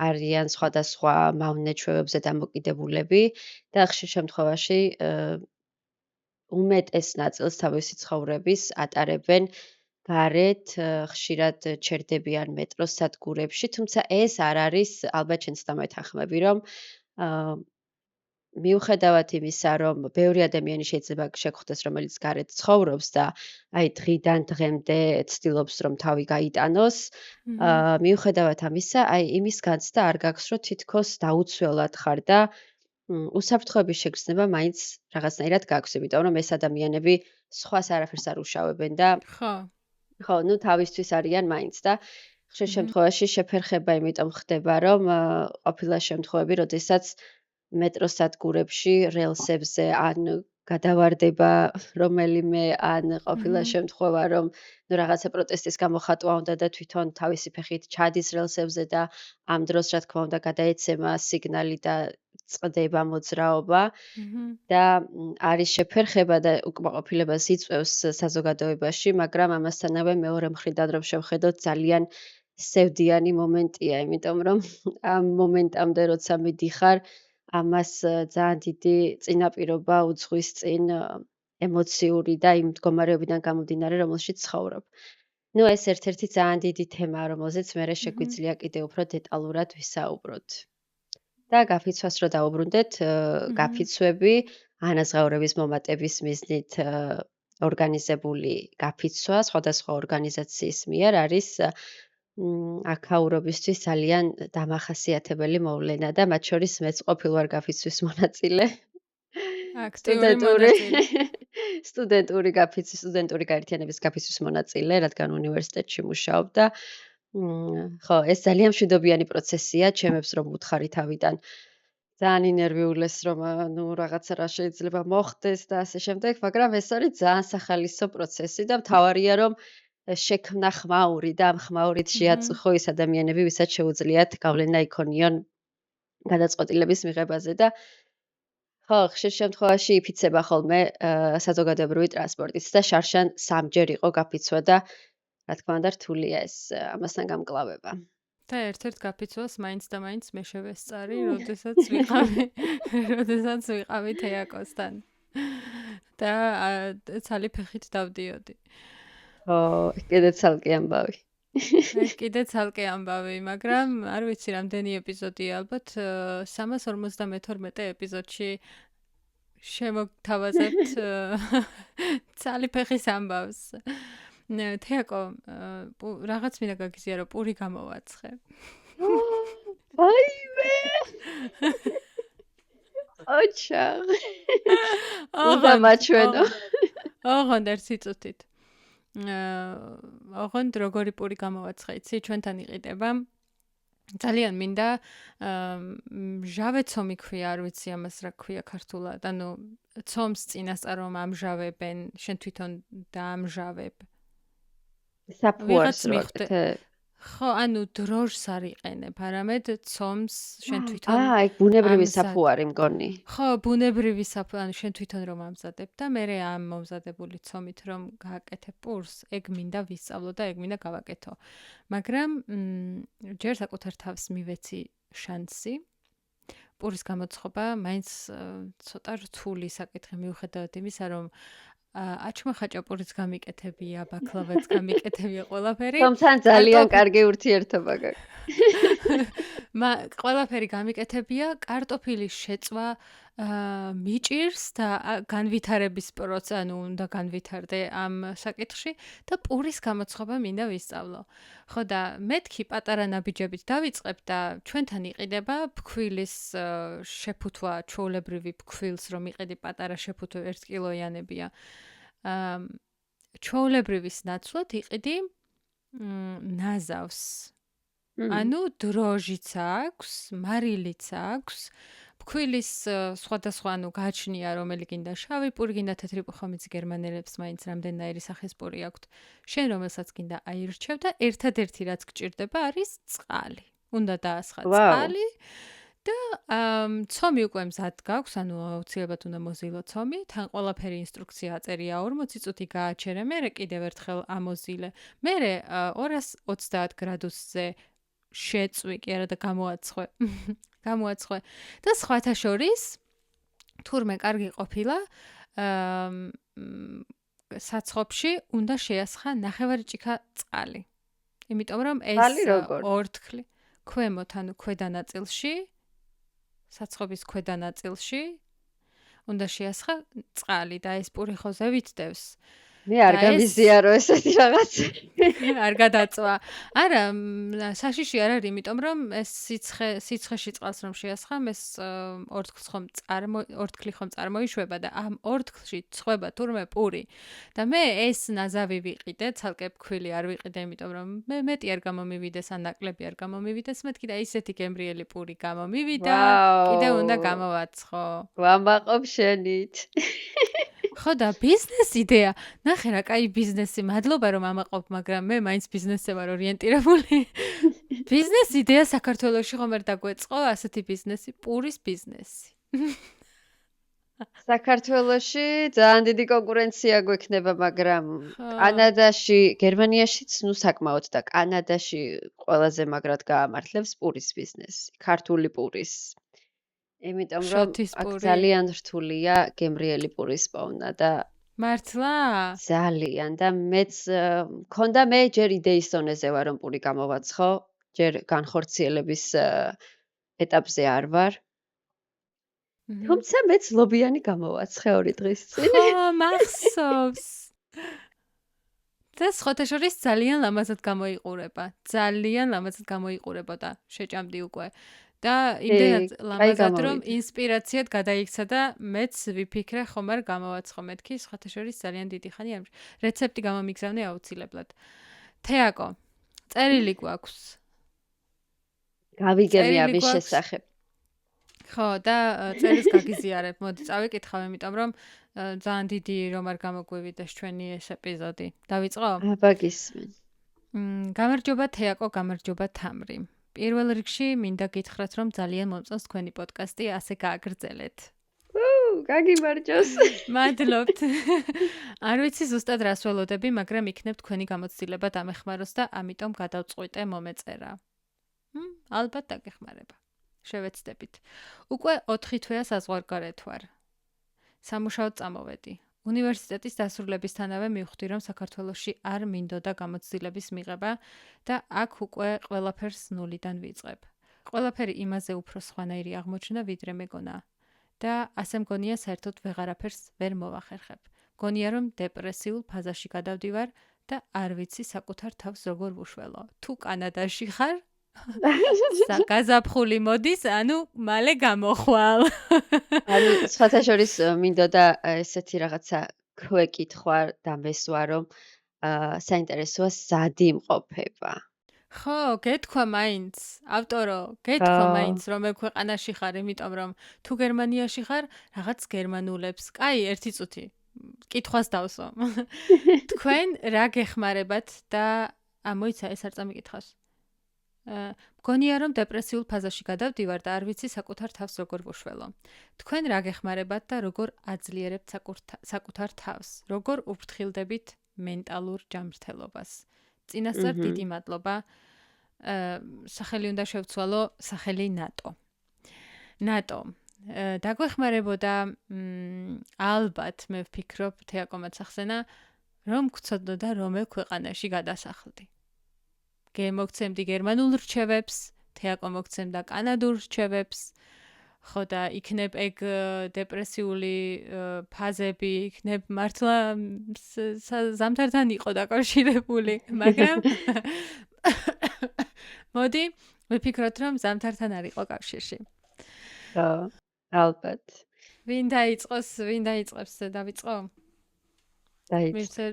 არიან სხვადასხვა მავნე ჩვევებზე დამოკიდებულები და ხშირ შემთხვევაში უმეტეს ნაწილს თავისი ცხოვრების ატარებენ გარეთ, ხშირად ჩერდებიან მეტროს სადგურებში, თუმცა ეს არ არის, ალბათ შენც დამეთანხმები, რომ მიუხედავად იმისა, რომ ბევრი ადამიანი შეიძლება შეგხვდეს, რომელიც გარეთ ცხოვრობს და აი დღიდან დღემდე ცდილობს, რომ თავი გაიტანოს, მიუხედავად ამისა, აი იმის განცდა არ გაქვს, რომ თითქოს დაუცველად ხარ და უსაფრთხოების შეგრძნება მაინც რაღაცნაირად გაქვს, იმიტომ რომ ეს ადამიანები სხვას არაფერს არ უშავებენ და ხო. ხო, ნუ თავისთვის არიან მაინც და ხშირ შემთხვევაში შეფერხება იმიტომ ხდება, რომ ყოფილა შემთხვევები, როდესაც მეტროს სადგურებში რელსებზე ან გადავარდება რომელიმე, ან ყოფილა შემთხვევა, რომ ნუ რაღაცა პროტესტის გამოხატვა უნდა და თვითონ თავისი ფეხით ჩადის რელსებზე და ამ დროს, რა თქმა უნდა, გადაეცემა სიგნალი და წყდება მოძრაობა და არის შეფერხება და უკმაყოფილებას იწვევს საზოგადოებაში, მაგრამ ამასთანავე მეორე მხრიდან რომ შევხედოთ, ძალიან სევდიანი მომენტია, იმიტომ რომ ამ მომენტამდე როცა მიდიხარ, ამას ძალიან დიდი წინაპირობა უძღვის წინ ემოციური და იმ მდგომარეობიდან გამომდინარე, რომელშიც ცხოვრობ. ნუ ეს ერთ-ერთი ძალიან დიდი თემაა, რომელზეც მერე შეგვიძლია კიდევ უფრო დეტალურად ვისაუბროთ. და გაფიცვას რო დაუბრუნდეთ, გაფიცვები ანაზღაურების მომატების მიზნით ორგანიზებული გაფიცვა სხვადასხვა ორგანიზაციის მიერ არის აქაურობისთვის ძალიან დამახასიათებელი მოვლენა და მათ შორის მეც ყოფილვარ გაფიცვის მონაწილე. სტუდენტური გაერთიანების გაფიცვის მონაწილე, რადგან უნივერსიტეტში მუშაობ და ხო, ეს ძალიან მშვიდობიანი პროცესია, ჩემებს რომ უთხარი თავიდან. ძალიან ინერვიულეს, რომ ნუ რაღაცა რა შეიძლება მოხდეს და ასე შემდეგ, მაგრამ ეს არის ძალიან სახალისო პროცესი და მთავარია, რომ შექმნა ხმაური და ამ ხმაურით შეაწუხო ის ადამიანები, ვისაც შეუძლიათ გავლენა იქონიონ გადაწყვეტილების მიღებაზე და ხო, ხშირ შემთხვევაში იფიცება ხოლმე საზოგადოებრივი ტრანსპორტით და შარშან 3 ჯერ იყო გაფიცვა და რა თქმა უნდა რთულია ეს ამასთან გამკლავება. და ერთ-ერთ გაფიცვას მაინც და მაინც მე შევესწარი, როდესაც ვიყავი თეაკოსთან. და ცალი ფეხით დავდიოდი. ო, კიდე ცალკე ამბავი. კიდე ცალკე ამბავი, მაგრამ არ ვიცი რამდენი ეპიზოდია, ალბათ 352 ეპიზოდში შემოგთავაზებთ ცალი ფეხის ამბავს. თეაკო, რაღაც მინდა გაგიზიარო, პური გამოვაცხე. აიმე! ოჩა! უნდა მაჩვენო. ოღონდ ერთ სიწუთით. ოღონდ როგორი პური გამოვაცხე, იცი, ჩვენთან იყიდება. ძალიან მინდა მჟავე ცომი ქვია, არ ვიცი ამას რა ქვია ქართულად. ანუ ცომს წინასწარ რომ ამჟავებენ, შენ თვითონ დაამჟავებ. საფუარს როაკეთე. ხო, ანუ დროჟს არ იყენებ, არამედ ცომს შენ თვითონ. აი, ბუნებრივი საფუარი მგონი. ხო, ბუნებრივი საფუარი, ანუ შენ თვითონ რომ ამზადებ და მე ამ მომზადებული ცომით რომ გააკეთებ პურს, ეგ მინდა ვისწავლო და ეგ მინდა გავაკეთო. მაგრამ ჯერ საკუთარ თავს მივეცი შანსი. პურის გამოცხობა მაინც ცოტა რთული საკითხი მიუხედავად იმისა, რომ აჩმა ხაჭაპურიც გამიკეთებია, ბაკლავაც გამიკეთებია ყველაფერი. თუმცა ძალიან კარგი ურთიერთობა გაქვს. ყველაფერი გამიკეთებია, კარტოფილის შეწვა მიჭირს და განვითარების პროცესი, ანუ უნდა განვითარდე ამ საკითხში და პურის გამოცხობა მინდა ვისწავლო. ხო და მეთქი პატარა ნაბიჯებით დავიწყებ და ჩვენთან იყიდება ფქვილის შეფუთვა, ჩვეულებრივი ფქვილს რომ იყიდი პატარა შეფუთვა 1 კილოიანებია. ჩვეულებრივის ნაცვლად იყიდი ნაზავს. ანუ დროჟიც აქვს, მარილიც აქვს, ფქვილის სხვადასხვა ანუ გააჩნია, რომელი გინდა შავი პური, გინდა თეთრი პური, ხომ იცი გერმანელებს მაინც რამდენნაირი სახის პური აქვთ. შენ რომელსაც გინდა აირჩევ და ერთადერთი რაც გჭირდება არის წყალი. უნდა დაასხა წყალი და ცომი უკვე მზად გაქვს, ანუ აუცილებლად უნდა მოზილო ცომი, თან ყველაფერი ინსტრუქცია აწერია 40 წუთი გააჩერე, მერე კიდევ ერთხელ ამოზილე. მერე 230 გრადუსზე შეწვი, კი არა და გამოაცხვე. გამოაცხვე. და სხვათა შორის თურმე კარგი ყოფილა საცხობში უნდა შეასხა ნახევარჭიქა წყალი. იმიტომ რომ ეს ორთქლი ქვემოთ, ანუ ქვედა ნაწილში, საცხობის ქვედა ნაწილში უნდა შეასხა წყალი და ეს პური ხოზე ვიწდევს. მე არ გამიზიარო ესეთი რაღაც. არ გადაწვა. არა, საშიში არ არის, იმიტომ რომ ეს სიცხეში წყალს რომ შეასხამ, ეს ორთქლი ხომ წარმოიშვება და ამ ორთქლში წვება თურმე პური. და მე ეს ნაზავი ვიყიდე, ცალკე ფქვილი არ ვიყიდე, იმიტომ რომ მე მეტი არ გამომივიდეს, ან ნაკლები არ გამომივიდეს, მეთქი და ისეთი გემრიელი პური გამომივიდა, კიდე უნდა გამოვაცხო. ვამაყობ შენით. ხო და ბიზნეს იდეა. ნახე რა, კაი ბიზნესი. მადლობა რომ ამაყობ, მაგრამ მე მაინც ბიზნესზე ვარ ორიენტირებული. ბიზნეს იდეა საქართველოში ხომ არ დაგვეწყო ასეთი ბიზნესი, პურის ბიზნესი. საქართველოში ძალიან დიდი კონკურენცია გვექნება, მაგრამ კანადაში, გერმანიაშიც ნუ საკმაოდ და კანადაში ყველაზე მაგრად გაამართლებს პურის ბიზნესი, ქართული პურის. იმიტომ რომ აქ ძალიან რთულია გემრიელი პურის პოვნა და მართლა? ძალიან და მეც მქონდა მე ჯერ იდეის დონეზე ვარ რომ პური გამოვაცხო, ჯერ განხორციელების ეტაპზე არ ვარ. თუმცა მეც ლობიანი გამოვაცხე 2 დღის წინ. ხო, მახსოვს. და სხვათა შორის ძალიან ლამაზად გამოიყურება. ძალიან ლამაზად გამოიყურებოდა. შეჭამდი უკვე. და იმდენად ლამაზად რომ ინსპირაციად გადაიქცა და მეც ვიფიქრე ხომ არ გამოვაცხო მეთქი სხვათა შორის ძალიან დიდი ხანი ამ რეცეპტი გამომიგზავნე აუცილებლად. თეაკო, წერილი გვაქვს. გავიგებია მის შესახებ. ხო, და წერილს გაგიზიარებ. მოდი წავიკითხავ, იმიტომ რომ ძალიან დიდი რომ არ გამოგვივიდეს ჩვენი ეს ეპიზოდი. დავიწყო? აბა გისმენ. გამარჯობა თეაკო, გამარჯობა თამრი. პირველ რიგში მინდა გითხრათ, რომ ძალიან მომწონს თქვენი პოდკასტი, ასე გააგრძელეთ. გაგიმარჯოს. მადლობთ. არ ვიცი ზუსტად რას ველოდები, მაგრამ იქნებ თქვენი გამოცდილება დამეხმაროს და ამიტომ გადავწყვიტე მომეწერა. ალბათ დაგეხმარება. შევეცდებით. უკვე 4 თვეა საზღვარგარეთ ვარ. სამუშაოდ წამოვედი. უნივერსიტეტის დასრულებისთანავე მივხვდი, რომ საქართველოში არ მინდოდა გამოცდილების მიღება და აქ უკვე ყველაფერს ნულიდან ვიწყებ. ყველაფერი იმაზე უფრო სხვანაირი აღმოჩნდა, ვიდრე მეგონა. და ასე მგონია საერთოდ ვეღარაფერს ვერ მოვახერხებ. მგონია რომ დეპრესიულ ფაზაში გადავდივარ და არ ვიცი საკუთარ თავს როგორ ვუშველო. თუ კანადაში ხარ, გაზაფხული მოდის, ანუ მალე გამოხვალ. ანუ სხვათა შორის მინდოდა ესეთი რაღაცა ქვეკითხვა და მესვა რომ საინტერესოა სად იმყოფება. ხო, გეთქვა მაინც, ავტორო, გეთქვა მაინც რომ მე ქვეყანაში ხარ, იმიტომ რომ თუ გერმანიაში ხარ, რაღაც გერმანულებს. კაი, 1 წუთი. კითხვას დავსვამ. თქვენ რა გეხმარებათ და მოიცა ეს არ წამიკითხავს. მგონია რომ დეპრესიულ ფაზაში გადავდივარ და არ ვიცი საკუთარ თავს როგორ ვუშველო. თქვენ რა გეხმარებათ და როგორ აძლიერებთ საკუთარ თავს? როგორ უფრთხილდებით მენტალურ ჯანმრთელობას? წინასწარ დიდი მადლობა. სახელი უნდა შევცვალო, სახელი ნატო. ნატო. დაგვეხმარებოდა ალბათ მე ვფიქრობ თეაკომაც ახსენა რომ გწოდოდა რომელ ქვეყანაში გადასახლდი. მოგცემდი გერმანულ რჩევებს, თეაკო მოგცემდა კანადურ რჩევებს, ხო და იქნებ ეგ დეპრესიული ფაზები, იქნებ მართლა ზამთართან იყო დაკავშირებული, მაგრამ მოდი, ვიფიქროთ რომ ზამთართან არ იყო კავშირში. ხო, ალბათ. ვინ დაიწყებს, დავიწყო? დაიწყო. მირცე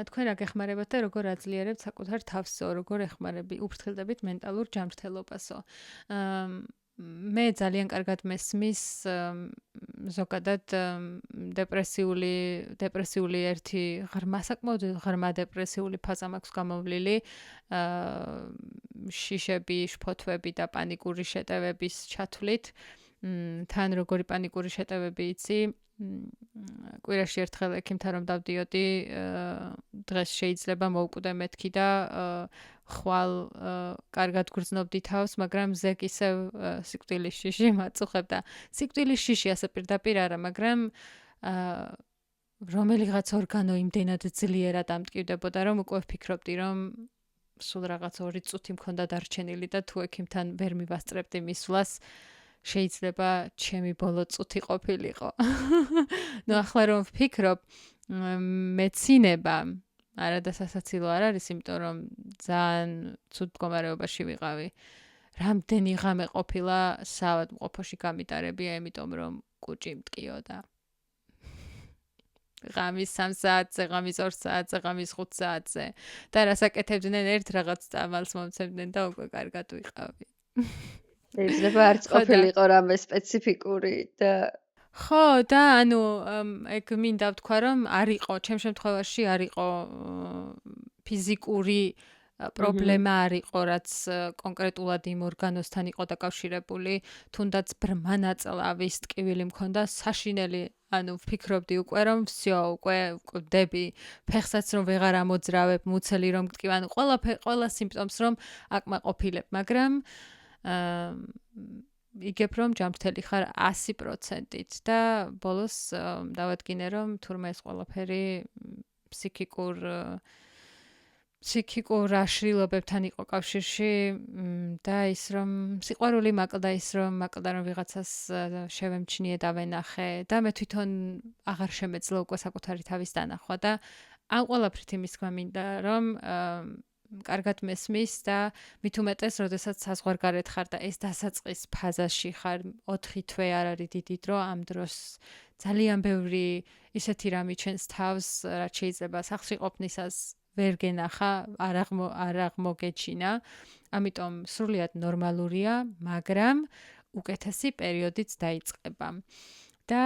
თქვენ რა გეხმარებათ და როგორ აძლიერებთ საკუთარ თავსო, როგორ ეხმარები უფრთხილდებით მენტალურ ჯანმრთელობასო. მე ძალიან კარგად მესმის ზოგადად დეპრესიული ერთი საკმაოდ ღრმა დეპრესიული ფაზა მაქვს გამოვლილი. შიშები, შფოთვები და პანიკური შეტევების ჩათვლით. თან როგორი პანიკური შეტევები იცი? კვირაში ერთხელ ექიმთან რომ დავდიოდი, დღეს შეიძლება მოვკვდე მეთქი და ხვალ კარგად გრძნობდი თავს, მაგრამ ზეკ ისევ სიკვდილის შიში მაწუხებდა. სიკვდილის შიში ასე პირდაპირ არა, მაგრამ რომელიღაც ორგანო იმდენად ძლიერად ამტკივდებოდა, რომ უკვე ვფიქრობდი, რომ სულ რაღაც 2 წუთი მქონდა დარჩენილი და თუ ექიმთან ვერ მივასწრებდი მისვლას, შეიძლება ჩემი ბოლო წუთი ყოფილიყო. ნუ ახლა რომ ვფიქრობ, მეცინება არა და სასაცილო არ არის, იმიტომ რომ ძალიან ცუდ მდგომარეობაში ვიყავი. რამდენი ღამე ყოფილა საავადმყოფოში გამიტარებია, იმიტომ რომ კუჭი მტკიოდა. ღამის 3 საათზე, ღამის 2 საათზე, ღამის 5 საათზე და რასაკეთებდნენ ერთ რაღაც წამალს მომცემდნენ და უკვე კარგად ვიყავი. შეიძლება არც ყოფილიყო რამე სპეციფიკური და ხო და ანუ ეგ მინდა ვთქვა რომ არ იყო ჩემ შემთხვევაში არ იყო ფიზიკური პრობლემა არ იყო რაც კონკრეტულად იმ ორგანოსთან იყო დაკავშირებული თუნდაც ბრმა ნაწლავის ტკივილი მქონდა საშინელი ანუ ვფიქრობდი უკვე რომ всё უკვე ვკვდები ფეხსაც რომ ვეღარ ამოძრავებ მუცელი რომ მტკივ ანუ ყველა სიმპტომს რომ აკმაყოფილებ მაგრამ იგებ რომ ჯანმრთელი ხარ 100%-ით და ბოლოს დავადგინე რომ თურმე ეს ყველაფერი ფსიქიკურ აშლილობებთან იყო კავშირში და ის რომ სიყვარული მაკლდა რომ ვიღაცას შევემჩნიე და ვენახე და მე თვითონ აღარ შემეძლო უკვე საკუთარი თავის დანახვა და ამ ყველაფრით იმის თქმა მინდა რომ კარგად მესმის და მით უმეტეს, როდესაც საზღვარგარეთ ხარ და ეს დასაწყის ფაზაში ხარ, 4 თვე არ არის დიდი დრო, ამ დროს ძალიან ბევრი ისეთი რამ იჩენს თავს, რაც შეიძლება სახლში ყოფნისას ვერ გენახა, არ აღმოგეჩინა. ამიტომ სრულიად ნორმალურია, მაგრამ უკეთესი პერიოდიც დაიწყება. და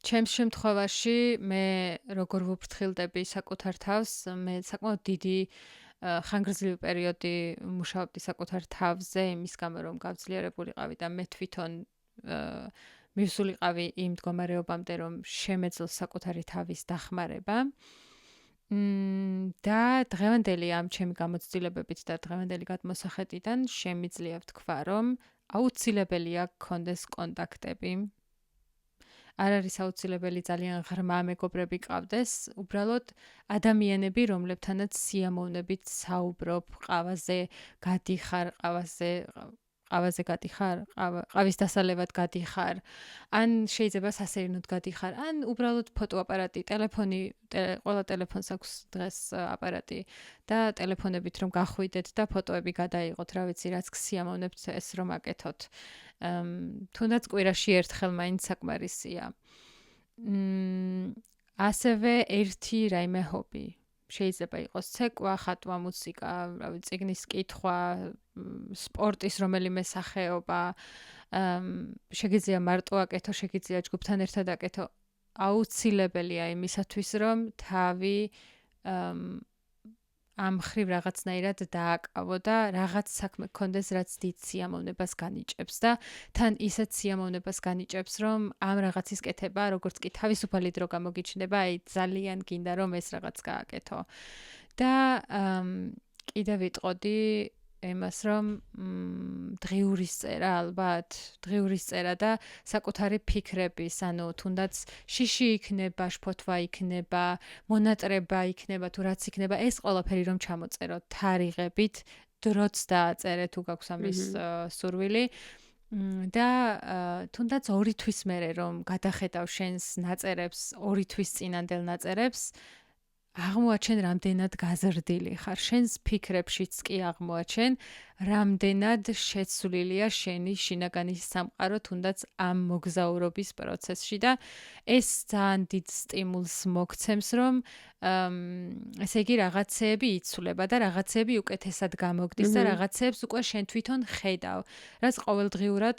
ჩემს შემთხვევაში მე როგორ ვუფრთხილდები საკუთარ თავს, მე საკმაოდ დიდი ხანგრძლივი პერიოდი მუშაობდი საკუთარ თავზე, იმის გამო რომ გავძლიერებულიყავი და მე თვითონ მივსულიყავი იმ მდგომარეობამდე, რომ შემეძლო საკუთარი თავის დახმარება. და დღევანდელი ამ ჩემი გამოცდილებებით და დღევანდელი გადმოსახედიდან შემიძლია ვთქვა, რომ აუცილებელია გქონდეს კონტაქტები. არ არის აუცილებელი ძალიან ღრმა მეგობრები ყავდეს, უბრალოდ ადამიანები, რომლებთანაც სიამოვნებით საუბრობ, ყავაზე გადიხარ, ყავის დასალევად გადიხარ, ან შეიძლება სასეირნოდ გადიხარ, ან უბრალოდ ფოტოაპარატი, ტელეფონი, ყველა ტელეფონს აქვს დღეს აპარატი და ტელეფონებით რომ გახვიდეთ და ფოტოები გადაიღოთ, რა ვიცი, რაც გსიამოვნებთ ეს რომ აკეთოთ. თუნდაც კვირაში ერთხელ მაინც საკმარისია. ასევე ერთი რაიმე ჰობი. შეიძლება იყოს ცეკვა, ხატვა, მუსიკა, რა ვიცი, წიგნის კითხვა, სპორტის რომელიმე სახეობა, შეგიძლია მარტო აკეთო, შეგიძლია ჯგუფთან ერთად აკეთო. აუცილებელია იმისათვის, რომ თავი ამ ხრივ რაღაცნაირად დააკავო და რაღაც საქმე გქონდეს, რაც დიდ სიამოვნებას განიჭებს და თან ისეთ სიამოვნებას განიჭებს, რომ ამ რაღაცის კეთება, როგორც კი თავისუფალი დრო გამოგიჩნდება, აი ძალიან გინდა რომ ეს რაღაც გააკეთო. და კიდევ ვიტყოდი იმას, რომ დღიურის წერა ალბათ, დღიურის წერა და საკუთარი ფიქრების, ანუ თუნდაც შიში იქნება, შფოთვა იქნება, მონატრება იქნება, თუ რაც იქნება, ეს ყველაფერი რომ ჩამოწერო თარიღებით, დროც დააწერე თუ გაქვს ამის სურვილი. და თუნდაც 2 თვის მერე რომ გადახედავ შენს ნაწერებს, 2 თვის წინანდელ ნაწერებს, აღმოაჩენ რამდენად გაზრდილი ხარ. შენს ფიქრებშიც კი აღმოაჩენ რამდენად შეცვლილია შენი შინაგანი სამყარო თუნდაც ამ მოგზაურობის პროცესში და ეს ძალიან დიდ სტიმულს მოგცემს, რომ ესე იგი რაღაცეები იცვლება და რაღაცეები უკეთესად გამოგდის და რაღაცეებს უკვე შენ თვითონ ხედავ, რაც ყოველდღიურად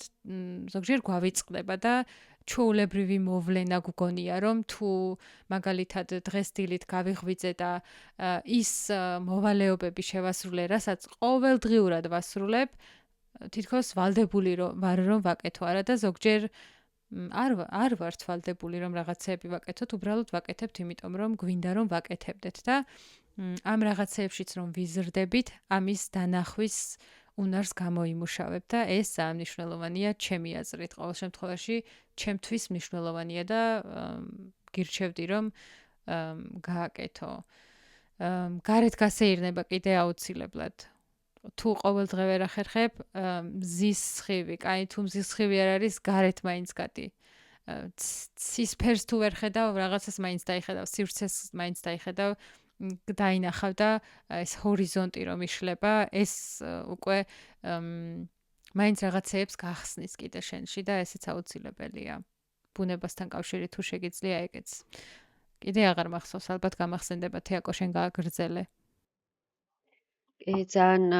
ზოგჯერ გვავიწყდება და ჩვეულებრივი მოვლენა გგონია, რომ თუ მაგალითად დღეს დილით გავიღვიძე და ის მოვალეობები შევასრულე, რასაც ყოველდღიურად ვასრულებ, თითქოს ვალდებული ვარ რომ ვაკეთო, არა და ზოგჯერ არ ვართ ვალდებული რომ რაღაცეები ვაკეთოთ, უბრალოდ ვაკეთებთ იმიტომ რომ გვინდა რომ ვაკეთებდეთ და ამ რაღაცეებშიც რომ ვიზრდებით, ამის დანახვის უნარს გამოიმუშავებ და ეს ძალიან მნიშვნელოვანია ჩემი აზრით. ყოველ შემთხვევაში ჩემთვის მნიშვნელოვანია და გირჩევდი რომ გააკეთო. გარეთ გასეირნება კიდე აუცილებლად. თუ ყოველდღე ვერ ახერხებ, მზის სხივი, კაი, თუ მზის სხივი არ არის, გარეთ მაინც გადი. ცისფერს თუ ვერ ხედავ, რაღაცას მაინც დაიხედავ, სივრცეს მაინც დაიხედავ, დაინახავ და ეს ჰორიზონტი რომ იშლება, ეს უკვე მაინც რაღაცეებს გახსნის კიდე შენში და ესეც აუცილებელია. ბუნებასთან კავშირი თუ შეგიძლია ეგეც. კიდე აღარ მახსოვს, ალბათ გამახსენდება თეაკო შენ გააგრძელე. კი, ძალიან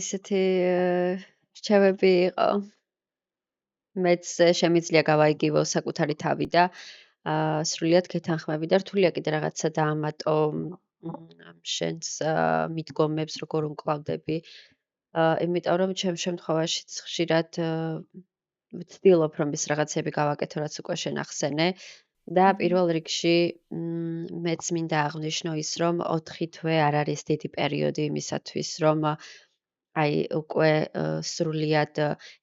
ისეთი რჩევები იყო. მეც შემიძლია გავაიგივო საკუთარი თავი და სრულიად გეთანხმები და რთულია კიდე რაღაცა დაამატო შენს მიდგომებს როგორ უმკლავდები. იმიტომ რომ ჩემ შემთხვევაშიც ხშირად ვცდილობ რომ ის რაღაცები გავაკეთო, რაც უკვე შენ ახსენე და პირველ რიგში მეც მინდა აღვნიშნო ის რომ 4 თვე არ არის დიდი პერიოდი იმისათვის რომ აი უკვე სრულიად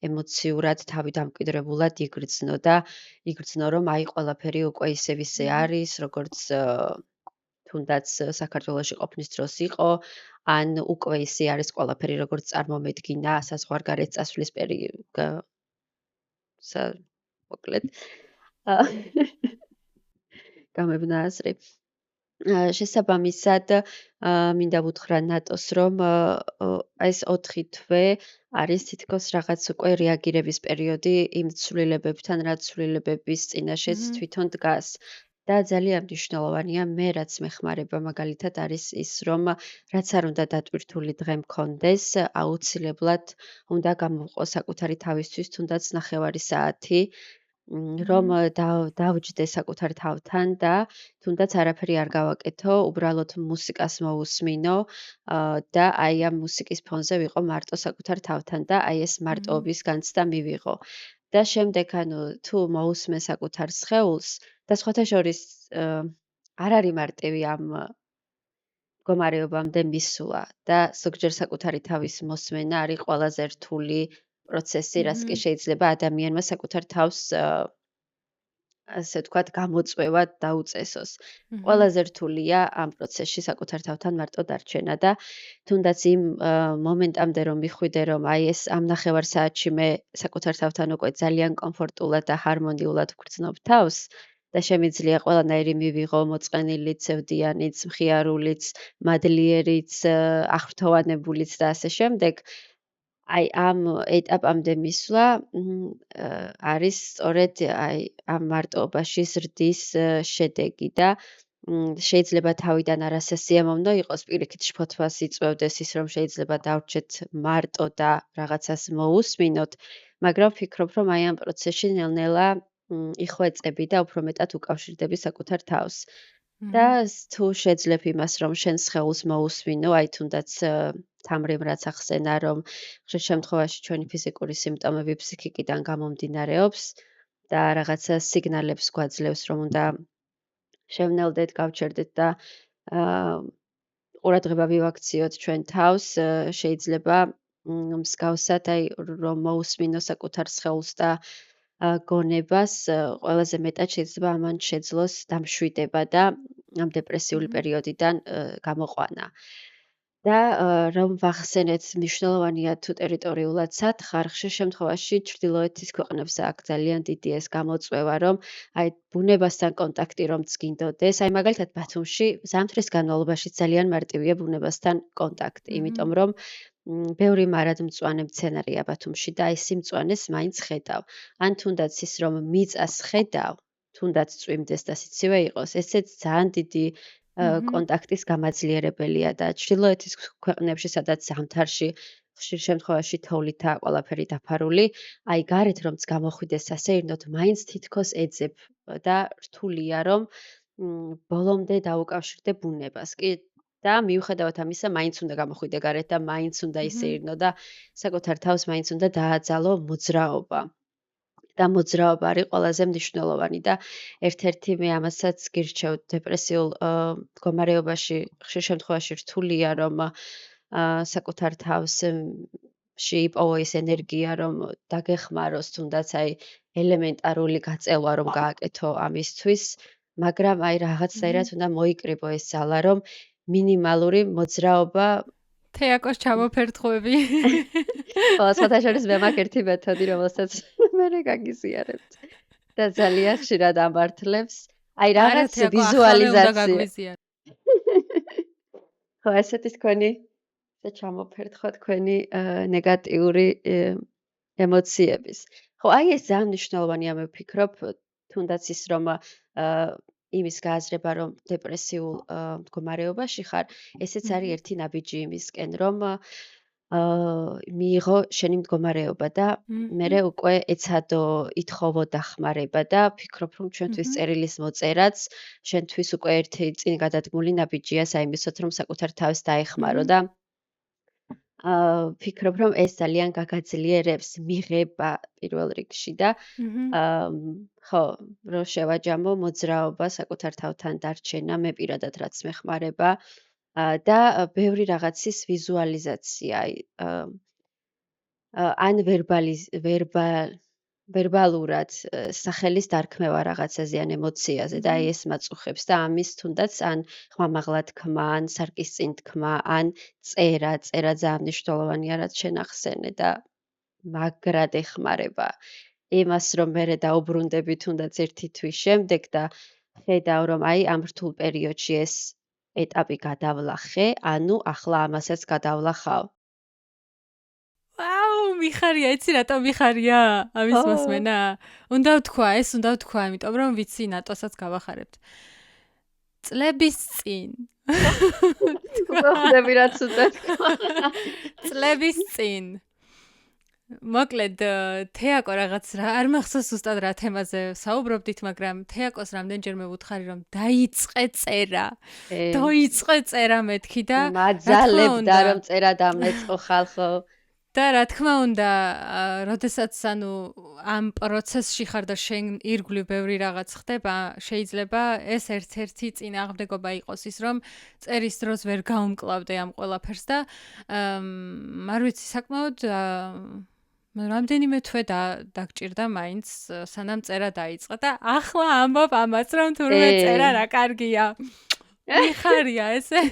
ემოციურად თავი დამკვიდრებულად იგრძნო რომ აი ყველაფერი უკვე ისევ ისე არის როგორც თუნდაც საქართველოში ყოფნის დროს იყო ან უკვე ისე არის ყველაფერი როგორც წარმომედგინა საზღვარგარეთ წასვლის მოკლედ გამებნა აზრი შესაბამისად მინდა ვუთხრა ნატოს რომ ეს 4 თვე არის თითქოს რაღაც უკვე რეაგირების პერიოდი იმ ცვლილებებთან რაც ცვლილებების წინაშეც თვითონ დგას და ძალიან მნიშვნელოვანია მე რაც მეხმარება მაგალითად არის ის რომ რაც არ უნდა დატვირთული დღე მქონდეს აუცილებლად უნდა გამოვყო საკუთარი თავისთვის თუნდაც 9 საათი რომ დავჯდე საკუთარ თავთან და თუნდაც არაფერი არ გავაკეთო, უბრალოდ მუსიკას მოვუსმინო და აი ამ მუსიკის ფონზე ვიყო მარტო საკუთარ თავთან და აი ეს მარტოობის განცდა მივიღო. და შემდეგ თუ მოусმენ საკუთარ სხეულს და სხვათა შორის არ არის მარტივი ამ მდგომარეობამდე მისვლა და ზოგჯერ საკუთარი თავის მოსმენა არის ყველაზე რთული პროცესი, რაც კი შეიძლება ადამიანმა საკუთარ თავს ასე ვთქვათ, გამოწვევად დაუწესოს. ყველაზე რთულია ამ პროცესში საკუთარ თავთან მარტო დარჩენა და თუნდაც იმ მომენტამდე რომ მიხვიდე რომ აი ეს ამ 9 საათში მე საკუთარ თავთან უკვე ძალიან კომფორტულად და ჰარმონიულად ვგრძნობ თავს და შემიძლია ყველანაირი მივიღო მოწყენილიც, ევდიანიც, მხიარულიც, მადლიერიც, აღფრთოვანებულიც და ასე შემდეგ. აი ამ ეტაპამდე მისვლა არის სწორედ აი ამ მარტოობაში ზრდის შედეგი და შეიძლება თავიდან არასასიამოვნო იყოს პირიქით შფოთვას იწვევდეს ის რომ შეიძლება დავრჩეთ მარტო და რაღაცას მოусმინოთ, მაგრამ ვფიქრობ რომ აი ამ პროცესში ნელ-ნელა იხვეწები და უფრო მეტად უკავშირდები საკუთარ თავს. და თუ შეძლებ იმას რომ შენ სხეულს მოусმინო, აი თუნდაც თამრიმ რაც ახსენა რომ ხშირ შემთხვევაში ჩვენი ფიზიკური სიმპტომები ფსიქიკიდან გამომდინარეობს და რაღაცა სიგნალებს გვაძლევს რომ უნდა შევნელდეთ, გავჩერდეთ და ყურადღება ვივაქციოთ ჩვენ თავს, შეიძლება მსგავსად აი რომ მოусმინო საკუთარ სხეულს და გონებას ყველაზე მეტად შეიძლება ამან შეძლოს დამშვიდება და ამ დეპრესიული პერიოდიდან გამოყვანა. და რომ ვახსენეთ, მნიშვნელოვანია თუ ტერიტორიულადაც ხარ, ხშირ შემთხვევაში ჩრდილოეთის ქვეყნებს აქვს ძალიან დიდი ეს გამოწვევა, რომ აი ბუნებასთან კონტაქტი რომ წგინდოდეს, აი მაგალითად ბათუმში ზამთრის განმავლობაში ძალიან მარტივია ბუნებასთან კონტაქტი, იმიტომ რომ ბევრი მარადმწვანე მცენარეა ბათუმში და აი სიმწვანეს მაინც ხედავ. ან თუნდაც ის რომ მიწას ხედავ, თუნდაც წვიმდეს და სიცივე იყოს, ესეც ძალიან დიდი კონტაქტის გამაძლიერებელია და ჩრდილოეთის ქვეყნებში, სადაც ზამთარში ხშირ შემთხვევაში თოვლითაა ყველაფერი დაფარული, აი გარეთ რომც გამოხვიდეს სასეირნოდ, მაინც თითქოს ეძებ და რთულია რომ ბოლომდე დაუკავშირდე ბუნებას. კი და მიუხედავად ამისა, მაინც უნდა გამოხვიდე გარეთ და მაინც უნდა ისეირნო და საკუთარ თავს მაინც უნდა დააძალო მოძრაობა. და მოძრაობა არის ყველაზე მნიშვნელოვანი და ერთ-ერთი მე ამასაც გირჩევ დეპრესიულ მდგომარეობაში ხშირ შემთხვევაში რთულია რომ საკუთარ თავში იპოვო ეს ენერგია რომ დაგეხმაროს თუნდაც აი ელემენტარული გაწევა რომ გააკეთო ამისთვის, მაგრამ აი რაღაცნაირად უნდა მოიკრიბო ეს ძალა რომ მინიმალური მოძრაობა თეაკოს ჩამოფერთხუები. სხვათა შორის მე მაქვს ერთი მეთოდი, რომელსაც მე გაგიზიარებთ. და ძალიან ხშირად ამართლებს. აი რაღაც ვიზუალიზაცია. ხო, ესეთი თქვენი და ჩამოფერთხვა თქვენი ნეგატიური ემოციების. ხო, აი ეს ძალიან მნიშვნელოვანია მე ვფიქრობ, თუნდაც ის რომ იმის გააზრება რომ დეპრესიულ მდგომარეობაში ხარ, ესეც არის ერთი ნაბიჯი იმისკენ რომ მიიღო შენი მდგომარეობა და მერე უკვე ეცადო ითხოვო დახმარება და ვფიქრობ რომ ჩვენთვის წერილის მოწერაც შენთვის უკვე ერთი წინ გადადგმული ნაბიჯია საიმისოთ რომ საკუთარ თავს დაეხმარო და ვფიქრობ რომ ეს ძალიან გაგაძლიერებს მიღება პირველ რიგში და ხო, რომ შევაჯამო მოძრაობა საკუთარ თავთან დარჩენა, მე პირადად რაც მეხმარება და ბევრი რაღაცის ვიზუალიზაცია, ან ვერბალურად სახელის დარქმევა რაღაცაზე ან ემოციაზე და აი ეს მაწუხებს და ამის თუნდაც ან ხმამაღლა თქმა, ან სარკისწინ თქმა, ან წერა ძალიან მნიშვნელოვანია რაც შენ ახსენე და მაგრად ეხმარება იმას რომ მე დაუბრუნდები თუნდაც ერთი თვის შემდეგ და ხედავ რომ აი ამ რთულ პერიოდში ეს ეტაპი გადავლახე, ანუ ახლა ამასაც გადავლახავ. ვაუ, მიხარია, იცი რატომ მიხარია? ამის მოსმენა. უნდა ვთქვა, იმიტომ რომ ვიცი ნატოსაც გავახარებთ. წლების წინ. გახლები რაც უნდა თქვა. წლების წინ. მოკლედ თეაკო რაღაც არ მახსოვს ზუსტად რა თემაზე საუბრობდით, მაგრამ თეაკოს რამდენჯერმე ვუთხარი რომ დაიწყე წერა. დაიწყე წერა მეთქი და მაძალებდა რომ წერა დამეწყო ხალხო. და რა თქმა უნდა, როდესაც ანუ ამ პროცესში ხარ და შენ ირგვლივ ბევრი რაღაც ხდება, შეიძლება ეს ერთ-ერთი წინააღმდეგობა იყოს ის, რომ წერის დროს ვერ გაუმკლავდე ამ ყველაფერს და არ ვიცი, საკმაოდ რამდენიმე თვე დაგჭირდა მაინც სანამ წერა დაიწყო და ახლა ამბობ ამას რომ თურმე წერა რა კარგია. მიხარია ესე.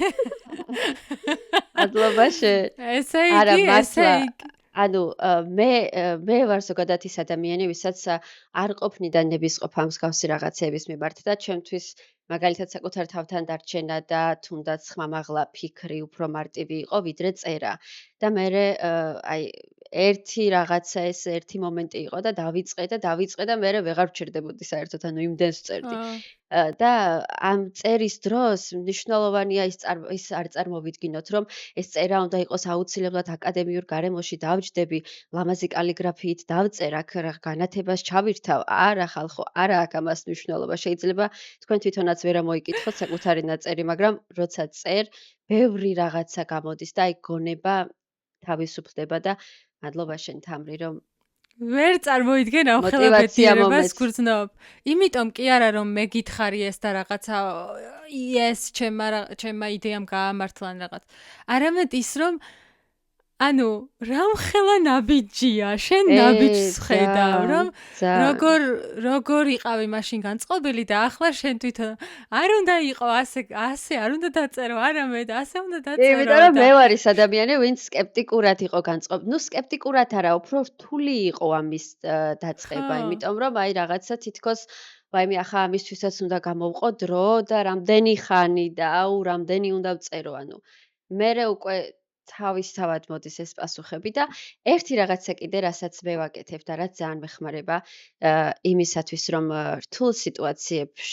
მადლობაში. ესე იგი. ანუ მე ვარ ზოგადად ის ადამიანი, ვისაც არ ყოფნიდან ნებისყოფ ამ მსგავსი რაღაცების მიმართ და ჩემთვის მაგალითად საკუთარ თავთან დარჩენა და თუნდაც ხმამაღლა ფიქრი უფრო მარტივი იყო ვიდრე წერა. და მე აი ერთი რაღაცა ეს ერთი მომენტი იყო და დავიწყე და მე ვეღარ ვჩერდებოდი საერთოდ, ანუ იმდენს წერდი. და ამ წერის დროს მნიშვნელოვანია ის არ წარმოვიდგინოთ, რომ ეს წერა უნდა იყოს აუცილებლად აკადემიურ გარემოში დავჯდები, ლამაზი კალიგრაფიით დავწერ, აქ განათებას ჩავირთავ. არა ხალხო, არა აქვს ამას მნიშვნელობა. შეიძლება თქვენ თვითონაც ვერ მოიკითხოთ საკუთარი ნაწერი, მაგრამ როცა წერ, ბევრი რაღაცა გამოდის და აი გონება თავისუფლდება და მადლობა შენ თამრი რომ ვერ წარმოიდგენ ახლა ბედიერებას გრძნობ. იმიტომ კი არა რომ მე გითხარი ეს და რაღაცა yes ჩემმა იდეამ გაამართლან რაღაც. არამედ ის რომ ანუ რამხელა ნაბიჯია, შენ ნაბიჯს ხედავ, რომ როგორ იყავი მაშინ განწყობილი და ახლა შენ თვითონ არ უნდა იყო ასე არ უნდა დაწერო, არამედ ასე უნდა დაწერო. იმიტომ რომ მე ვარ ის ადამიანი, ვინც სკეპტიკურად იყო განწყობილი. ნუ სკეპტიკურად არა, უფრო რთული იყო ამის დაწყება, იმიტომ რომ აი რაღაცა თითქოს ვაიმე ახლა ამისთვისაც უნდა გამოვყო დრო და რამდენი ხანი და აუ რამდენი უნდა ვწერო, ანუ მერე უკვე თავისთავად მოდის ეს პასუხები და ერთი რაღაცა კიდე, რასაც მე ვაკეთებ და რაც ძალიან მეხმარება იმისათვის, რომ რთულ სიტუაციებს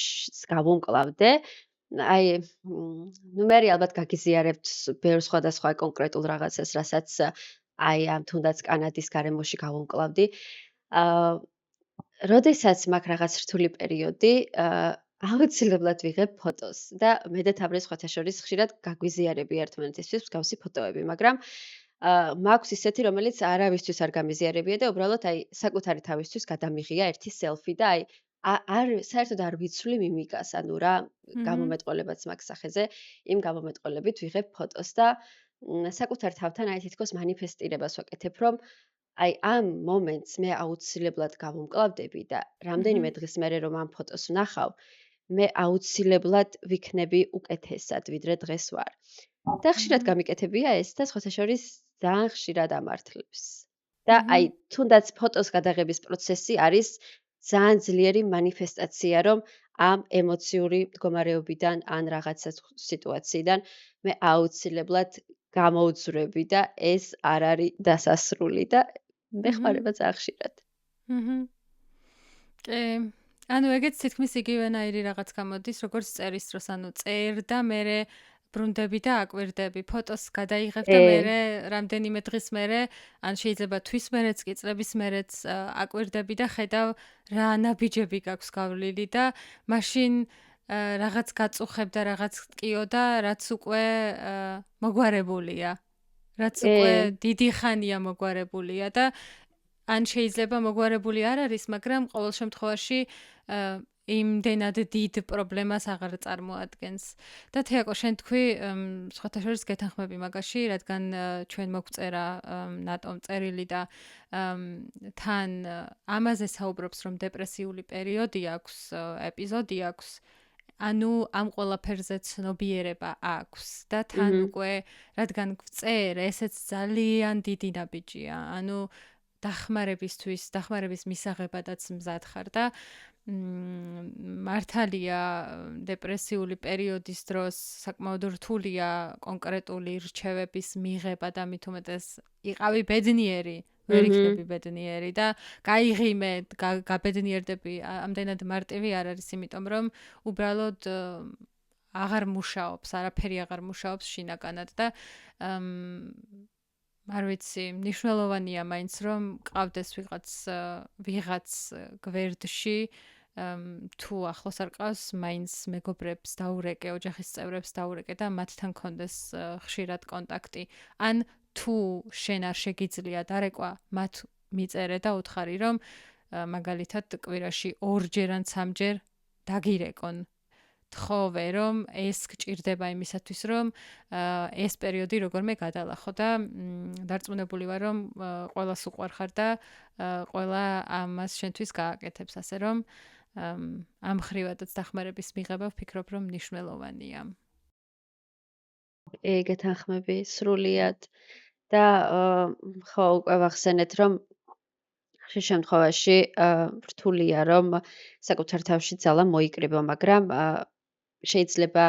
გავუმკლავდე, აი, ნუ მე ალბათ გაგიზიარებთ ბევრ სხვადასხვა კონკრეტულ რაღაცას, რასაც აი ამ თუნდაც კანადის გარემოში გავუმკლავდი. როდესაც მაქვს რაღაც რთული პერიოდი, აუცილებლად ვიღებ ფოტოს და მე და თავრე სხვათა შორის ხშირად გაგვიზიარები ერთმანეთისთვის მსგავსი ფოტოები, მაგრამ მაქვს ისეთი, რომელიც არავისთვის არ გამიზიარებია და უბრალოდ აი საკუთარი თავისთვის გადამიღია ერთი სელფი და აი საერთოდ არ ვიცვლი მიმიკას, ანუ რა გამომეტყოლებაც მაქვს სახეზე, იმ გამომეტყოლებით ვიღებ ფოტოს და საკუთარ თავთან აი თითქოს მანიფესტირებას ვაკეთებ, რომ აი ამ მომენტს მე აუცილებლად გავუმკლავდები და რამდენიმე დღის მერე რომ ამ ფოტოს ვნახავ, მე აუცილებლად ვიქნები უკეთესად, ვიდრე დღეს ვარ. და ხშირად გამიკეთებია ეს და სხვათა შორის ძალიან ხშირად ამართლებს. და აი თუნდაც ფოტოს გადაღების პროცესი არის ძალიან ძლიერი მანიფესტაცია, რომ ამ ემოციური მდგომარეობიდან ან რაღაცა სიტუაციიდან მე აუცილებლად გამოვძვრები და ეს არ არის დასასრული და მეხმარება ძალიან ხშირად. კი. ანუ ეგეც თითქმის იგივენაირი რაღაც გამოდის, როგორც წერის დროს, ანუ წერ და მერე ბრუნდები და აკვირდები, ფოტოს გადაიღებ და მერე რამდენიმე დღის მერე, ან შეიძლება თვის მერეც კი წლების მერეც აკვირდები და ხედავ რა ნაბიჯები გაქვს გავლილი და მაშინ რაღაც გაწუხებ და რაღაც ტკიო და რაც უკვე მოგვარებულია. რაც უკვე დიდი ხანია მოგვარებულია და ან შეიძლება მოგვარებული არ არის, მაგრამ ყოველ შემთხვევაში იმდენად დიდ პრობლემას აღარ წარმოადგენს. და თეაკო, შენ თქვი, სხვათა შორის გეთანხმები მაგაში, რადგან ჩვენ მოგწერა ნატომ წერილი და თან ამაზე საუბრობს, რომ დეპრესიული პერიოდი აქვს, ეპიზოდი აქვს, ანუ ამ ყველაფერზე ცნობიერება აქვს და თან უკვე რადგან გვწერ, ესეც ძალიან დიდი ნაბიჯია. ანუ დახმარების მისაღებადაც მზად ხარ და მართალია დეპრესიული პერიოდის დროს საკმაოდ რთულია კონკრეტული რჩევების მიღება და მით უმეტეს იყავი ბედნიერი, ვერ იქნები ბედნიერი და გაიღიმე, გაბედნიერდები, ამდენად მარტივი არ არის, იმიტომ რომ უბრალოდ აღარ მუშაობს, არაფერი აღარ მუშაობს შინაგანად და არ ვიცი, მნიშვნელოვანია მაინც რომ ყავდეს ვიღაც გვერდში, თუ ახლოს არ ყავს, მაინც მეგობრებს დაურეკე, ოჯახის წევრებს დაურეკე და მათთან კონდეს ხშირად კონტაქტი. ან თუ შენ არ შეგიძლია დარეკვა, მათ მიწერე და უთხარი, რომ მაგალითად კვირაში 2-ჯერ ან 3-ჯერ დაგირეკონ. თხოვე, რომ ეს გჭირდება იმისათვის, რომ ეს პერიოდი როგორმე გადალახო და დარწმუნებული ვარ, რომ ყველას უყვარხარ და ყველა ამას შენთვის გააკეთებს, ასე რომ ამ ხრივადაც დახმარების მიღება ვფიქრობ, რომ მნიშვნელოვანია. გეთანხმები სრულიად და ხო, უკვე ვახსენეთ, რომ ხშირ შემთხვევაში რთულია, რომ საკუთარ თავში ძალა მოიკრიბო, მაგრამ შეიძლება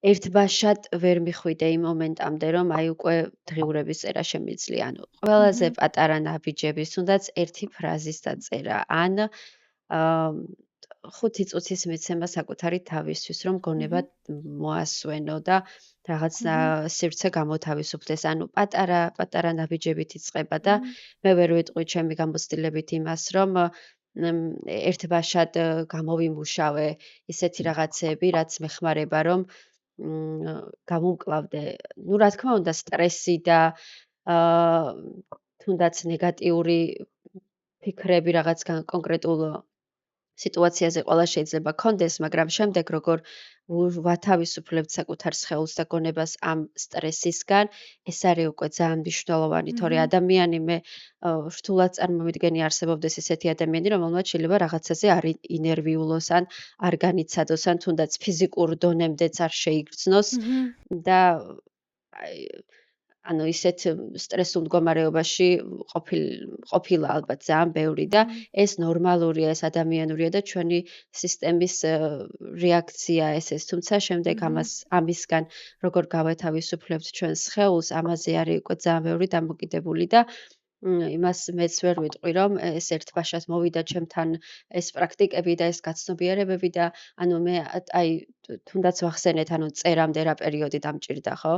ერთბაშად ვერ მიხვიდე იმ მომენტამდე, რომ აი უკვე დღიურების წერა შემიძლია. ანუ ყველაზე პატარა ნაბიჯების, თუნდაც ერთი ფრაზის დაწერა, ან 5 წუთის მიცემა საკუთარი თავისთვის, რომ გონება მოასვენო და რაღაც სივრცე გამოთავისუფლდეს. ანუ პატარა ნაბიჯებით იწყება და მე ვერ ვიტყვი ჩემი გამოცდილებით იმას, რომ ერთბაშად გამოვიმუშავე ისეთი რაღაცები, რაც მეხმარება, რომ გამომკლავდე. ნუ რა თქმა უნდა, სტრესი და თუნდაც ნეგატიური ფიქრები რაღაც კონკრეტულ სიტუაციაზე ყველა შეიძლება კონდეს, მაგრამ შემდეგ როგორ ვათავისუფლებთ საკუთარ სხეულს და გონებას ამ სტრესისგან, ეს არის უკვე ძალიან მნიშვნელოვანი, თორე ადამიანი მე რთულად წარმოვიდგენი არსებობდეს ესეთი ადამიანი, რომელმაც შეიძლება რაღაცაზე არ ინერვიულოს ან არ განიცადოს ან თუნდაც ფიზიკურ დონემდეც არ შეიგრძნოს და აი ანუ ისეთ სტრესულ მდგომარეობაში ყოფილა ალბათ ძალიან ბევრი და ეს ნორმალურია, ეს ადამიანურია და ჩვენი სისტემის რეაქცია ეს, თუმცა შემდეგ ამისგან როგორ გავათავისუფლებთ ჩვენს სხეულს, ამაზე არის უკვე ძალიან ბევრი დამოკიდებული და იმას მეც ვერ ვიტყვი, რომ ეს ერთბაშად მოვიდა ჩემთან ეს პრაქტიკები და ეს გაცნობიერებები და ანუ მე აი თუნდაც ვახსენეთ, ანუ წერამდე რა პერიოდი დამჭირდა, ხო?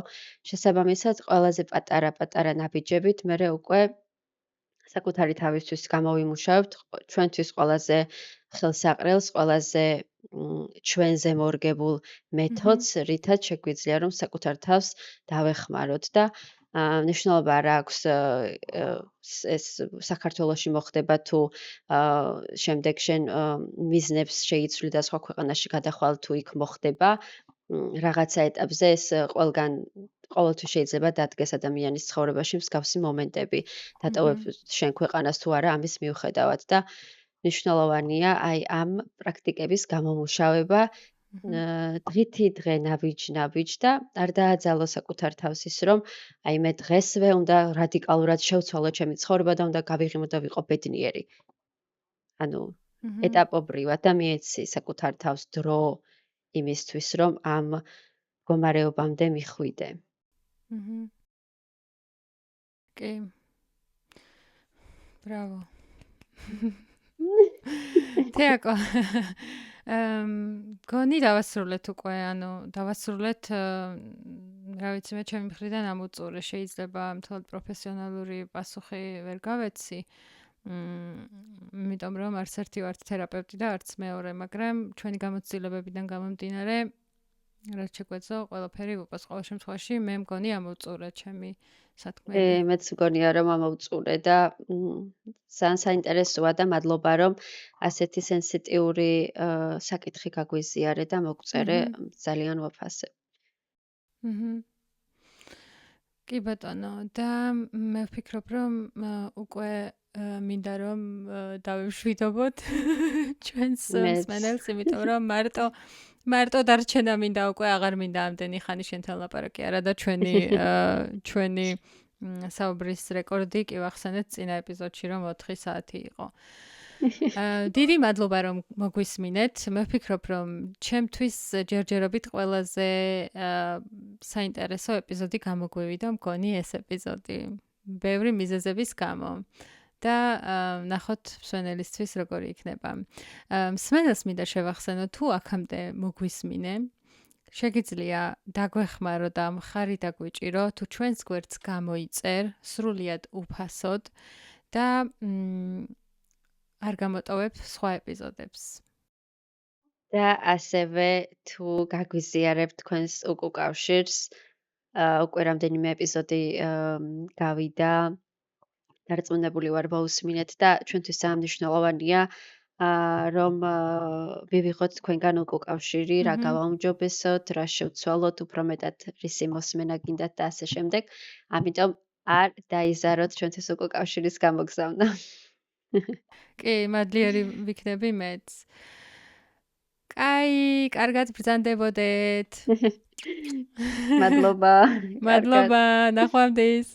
შესაბამისად, ყველაზე პატარა ნაბიჯებით მერე უკვე საკუთარი თავისთვის გამოვიმუშავებთ ჩვენთვის ყველაზე ხელსაყრელს, ყველაზე ჩვენზე მორგებულ მეთოდს, რითაც შეგვიძლია რომ საკუთარ თავს დავეხმაროთ და მნიშვნელობა არ აქვს ეს საქართველოში მოხდება თუ შემდეგ შენ მიზნებს შეიცვლი და სხვა ქვეყანაში გადახვალ თუ იქ მოხდება რაღაცა ეტაპზე ეს ყოველთვის შეიძლება დადგეს ადამიანის ცხოვრებაში მსგავსი მომენტები დატოვებ შენ ქვეყანას თუ არა ამის მიუხედავად და მნიშვნელოვანია აი ამ პრაქტიკების გამომუშავება დღითი დღე ნაბიჯ და არ დააძალო საკუთარ თავს ის რომ აი მე დღესვე უნდა რადიკალურად შევცვალო ჩემი ცხოვრება და უნდა გავიღიმო და ვიყო ბედნიერი. ანუ ეტაპობრივად და მიეცი საკუთარ თავს დრო იმისთვის რომ ამ მდგომარეობამდე მიხვიდე. კი. ბრავო. თეაკო. გონი დავასრულეთ უკვე, ანუ დავასრულეთ, რა ვიცი მე ჩემი მხრიდან ამოწურე, შეიძლება მთლად პროფესიონალური პასუხი ვერ გავეცი. იმიტომ რომ არც ერთი ვართ თერაპევტი და არც მეორე, მაგრამ ჩვენი გამოცდილებებიდან გამომდინარე, რაც შეგვეძლო, ყველაფერი ვუყოს ყოველ შემთხვევაში, მე მგონი ამოვწურე ჩემი სათქმელი. მეც მგონია რომ ამოვწურე და ძალიან საინტერესოა და მადლობა რომ ასეთი სენსიტიური საკითხი გაგვიზიარე და მოგწერე, ძალიან ვაფასებ. კი ბატონო, და მე ვფიქრობ რომ უკვე მინდა რომ დავემშვიდობოთ ჩვენს მსმენელს, იმიტომ რომ მარტო დარჩენა მინდა უკვე აღარ მინდა ამდენი ხანი შენთან ლაპარაკი არა და ჩვენი საუბრის რეკორდი კი ვახსენეთ წინა ეპიზოდში რომ 4 საათი იყო. დიდი მადლობა რომ მოგვისმინეთ. მე ვფიქრობ რომ ჩემთვის ჯერჯერობით ყველაზე საინტერესო ეპიზოდი გამოგვივიდა მგონი ეს ეპიზოდი. ბევრი მიზეზების გამო. და ნახოთ მსმენელისთვის როგორი იქნება. მსმენელს მინდა შევახსენო თუ აქამდე მოგვისმინე, შეგიძლია დაგვეხმარო და მხარი დაგვიჭირო თუ ჩვენს გვერდს გამოიწერ სრულიად უფასოდ და არ გამოტოვებ სხვა ეპიზოდებს. და ასევე თუ გაგვიზიარებთ თქვენს უკავშირს, უკვე რამდენიმე ეპიზოდი გავიდა დარწმუნებული ვარ მოусმინეთ და ჩვენთვის ძალიან მნიშვნელოვანია რომ მივიღოთ თქვენგან უკავშირი, რა გავაუმჯობესოთ, რა შევცვალოთ, უფრო მეტად რისი მოსმენა გინდათ და ასე შემდეგ. ამიტომ არ დაიზაროთ ჩვენთვის უკავშირის გამოგზავნა. კი, მადლიერი ვიქნები მეც. კაი, კარგად ბრძანდებოდეთ. მადლობა. მადლობა, ნახვამდის.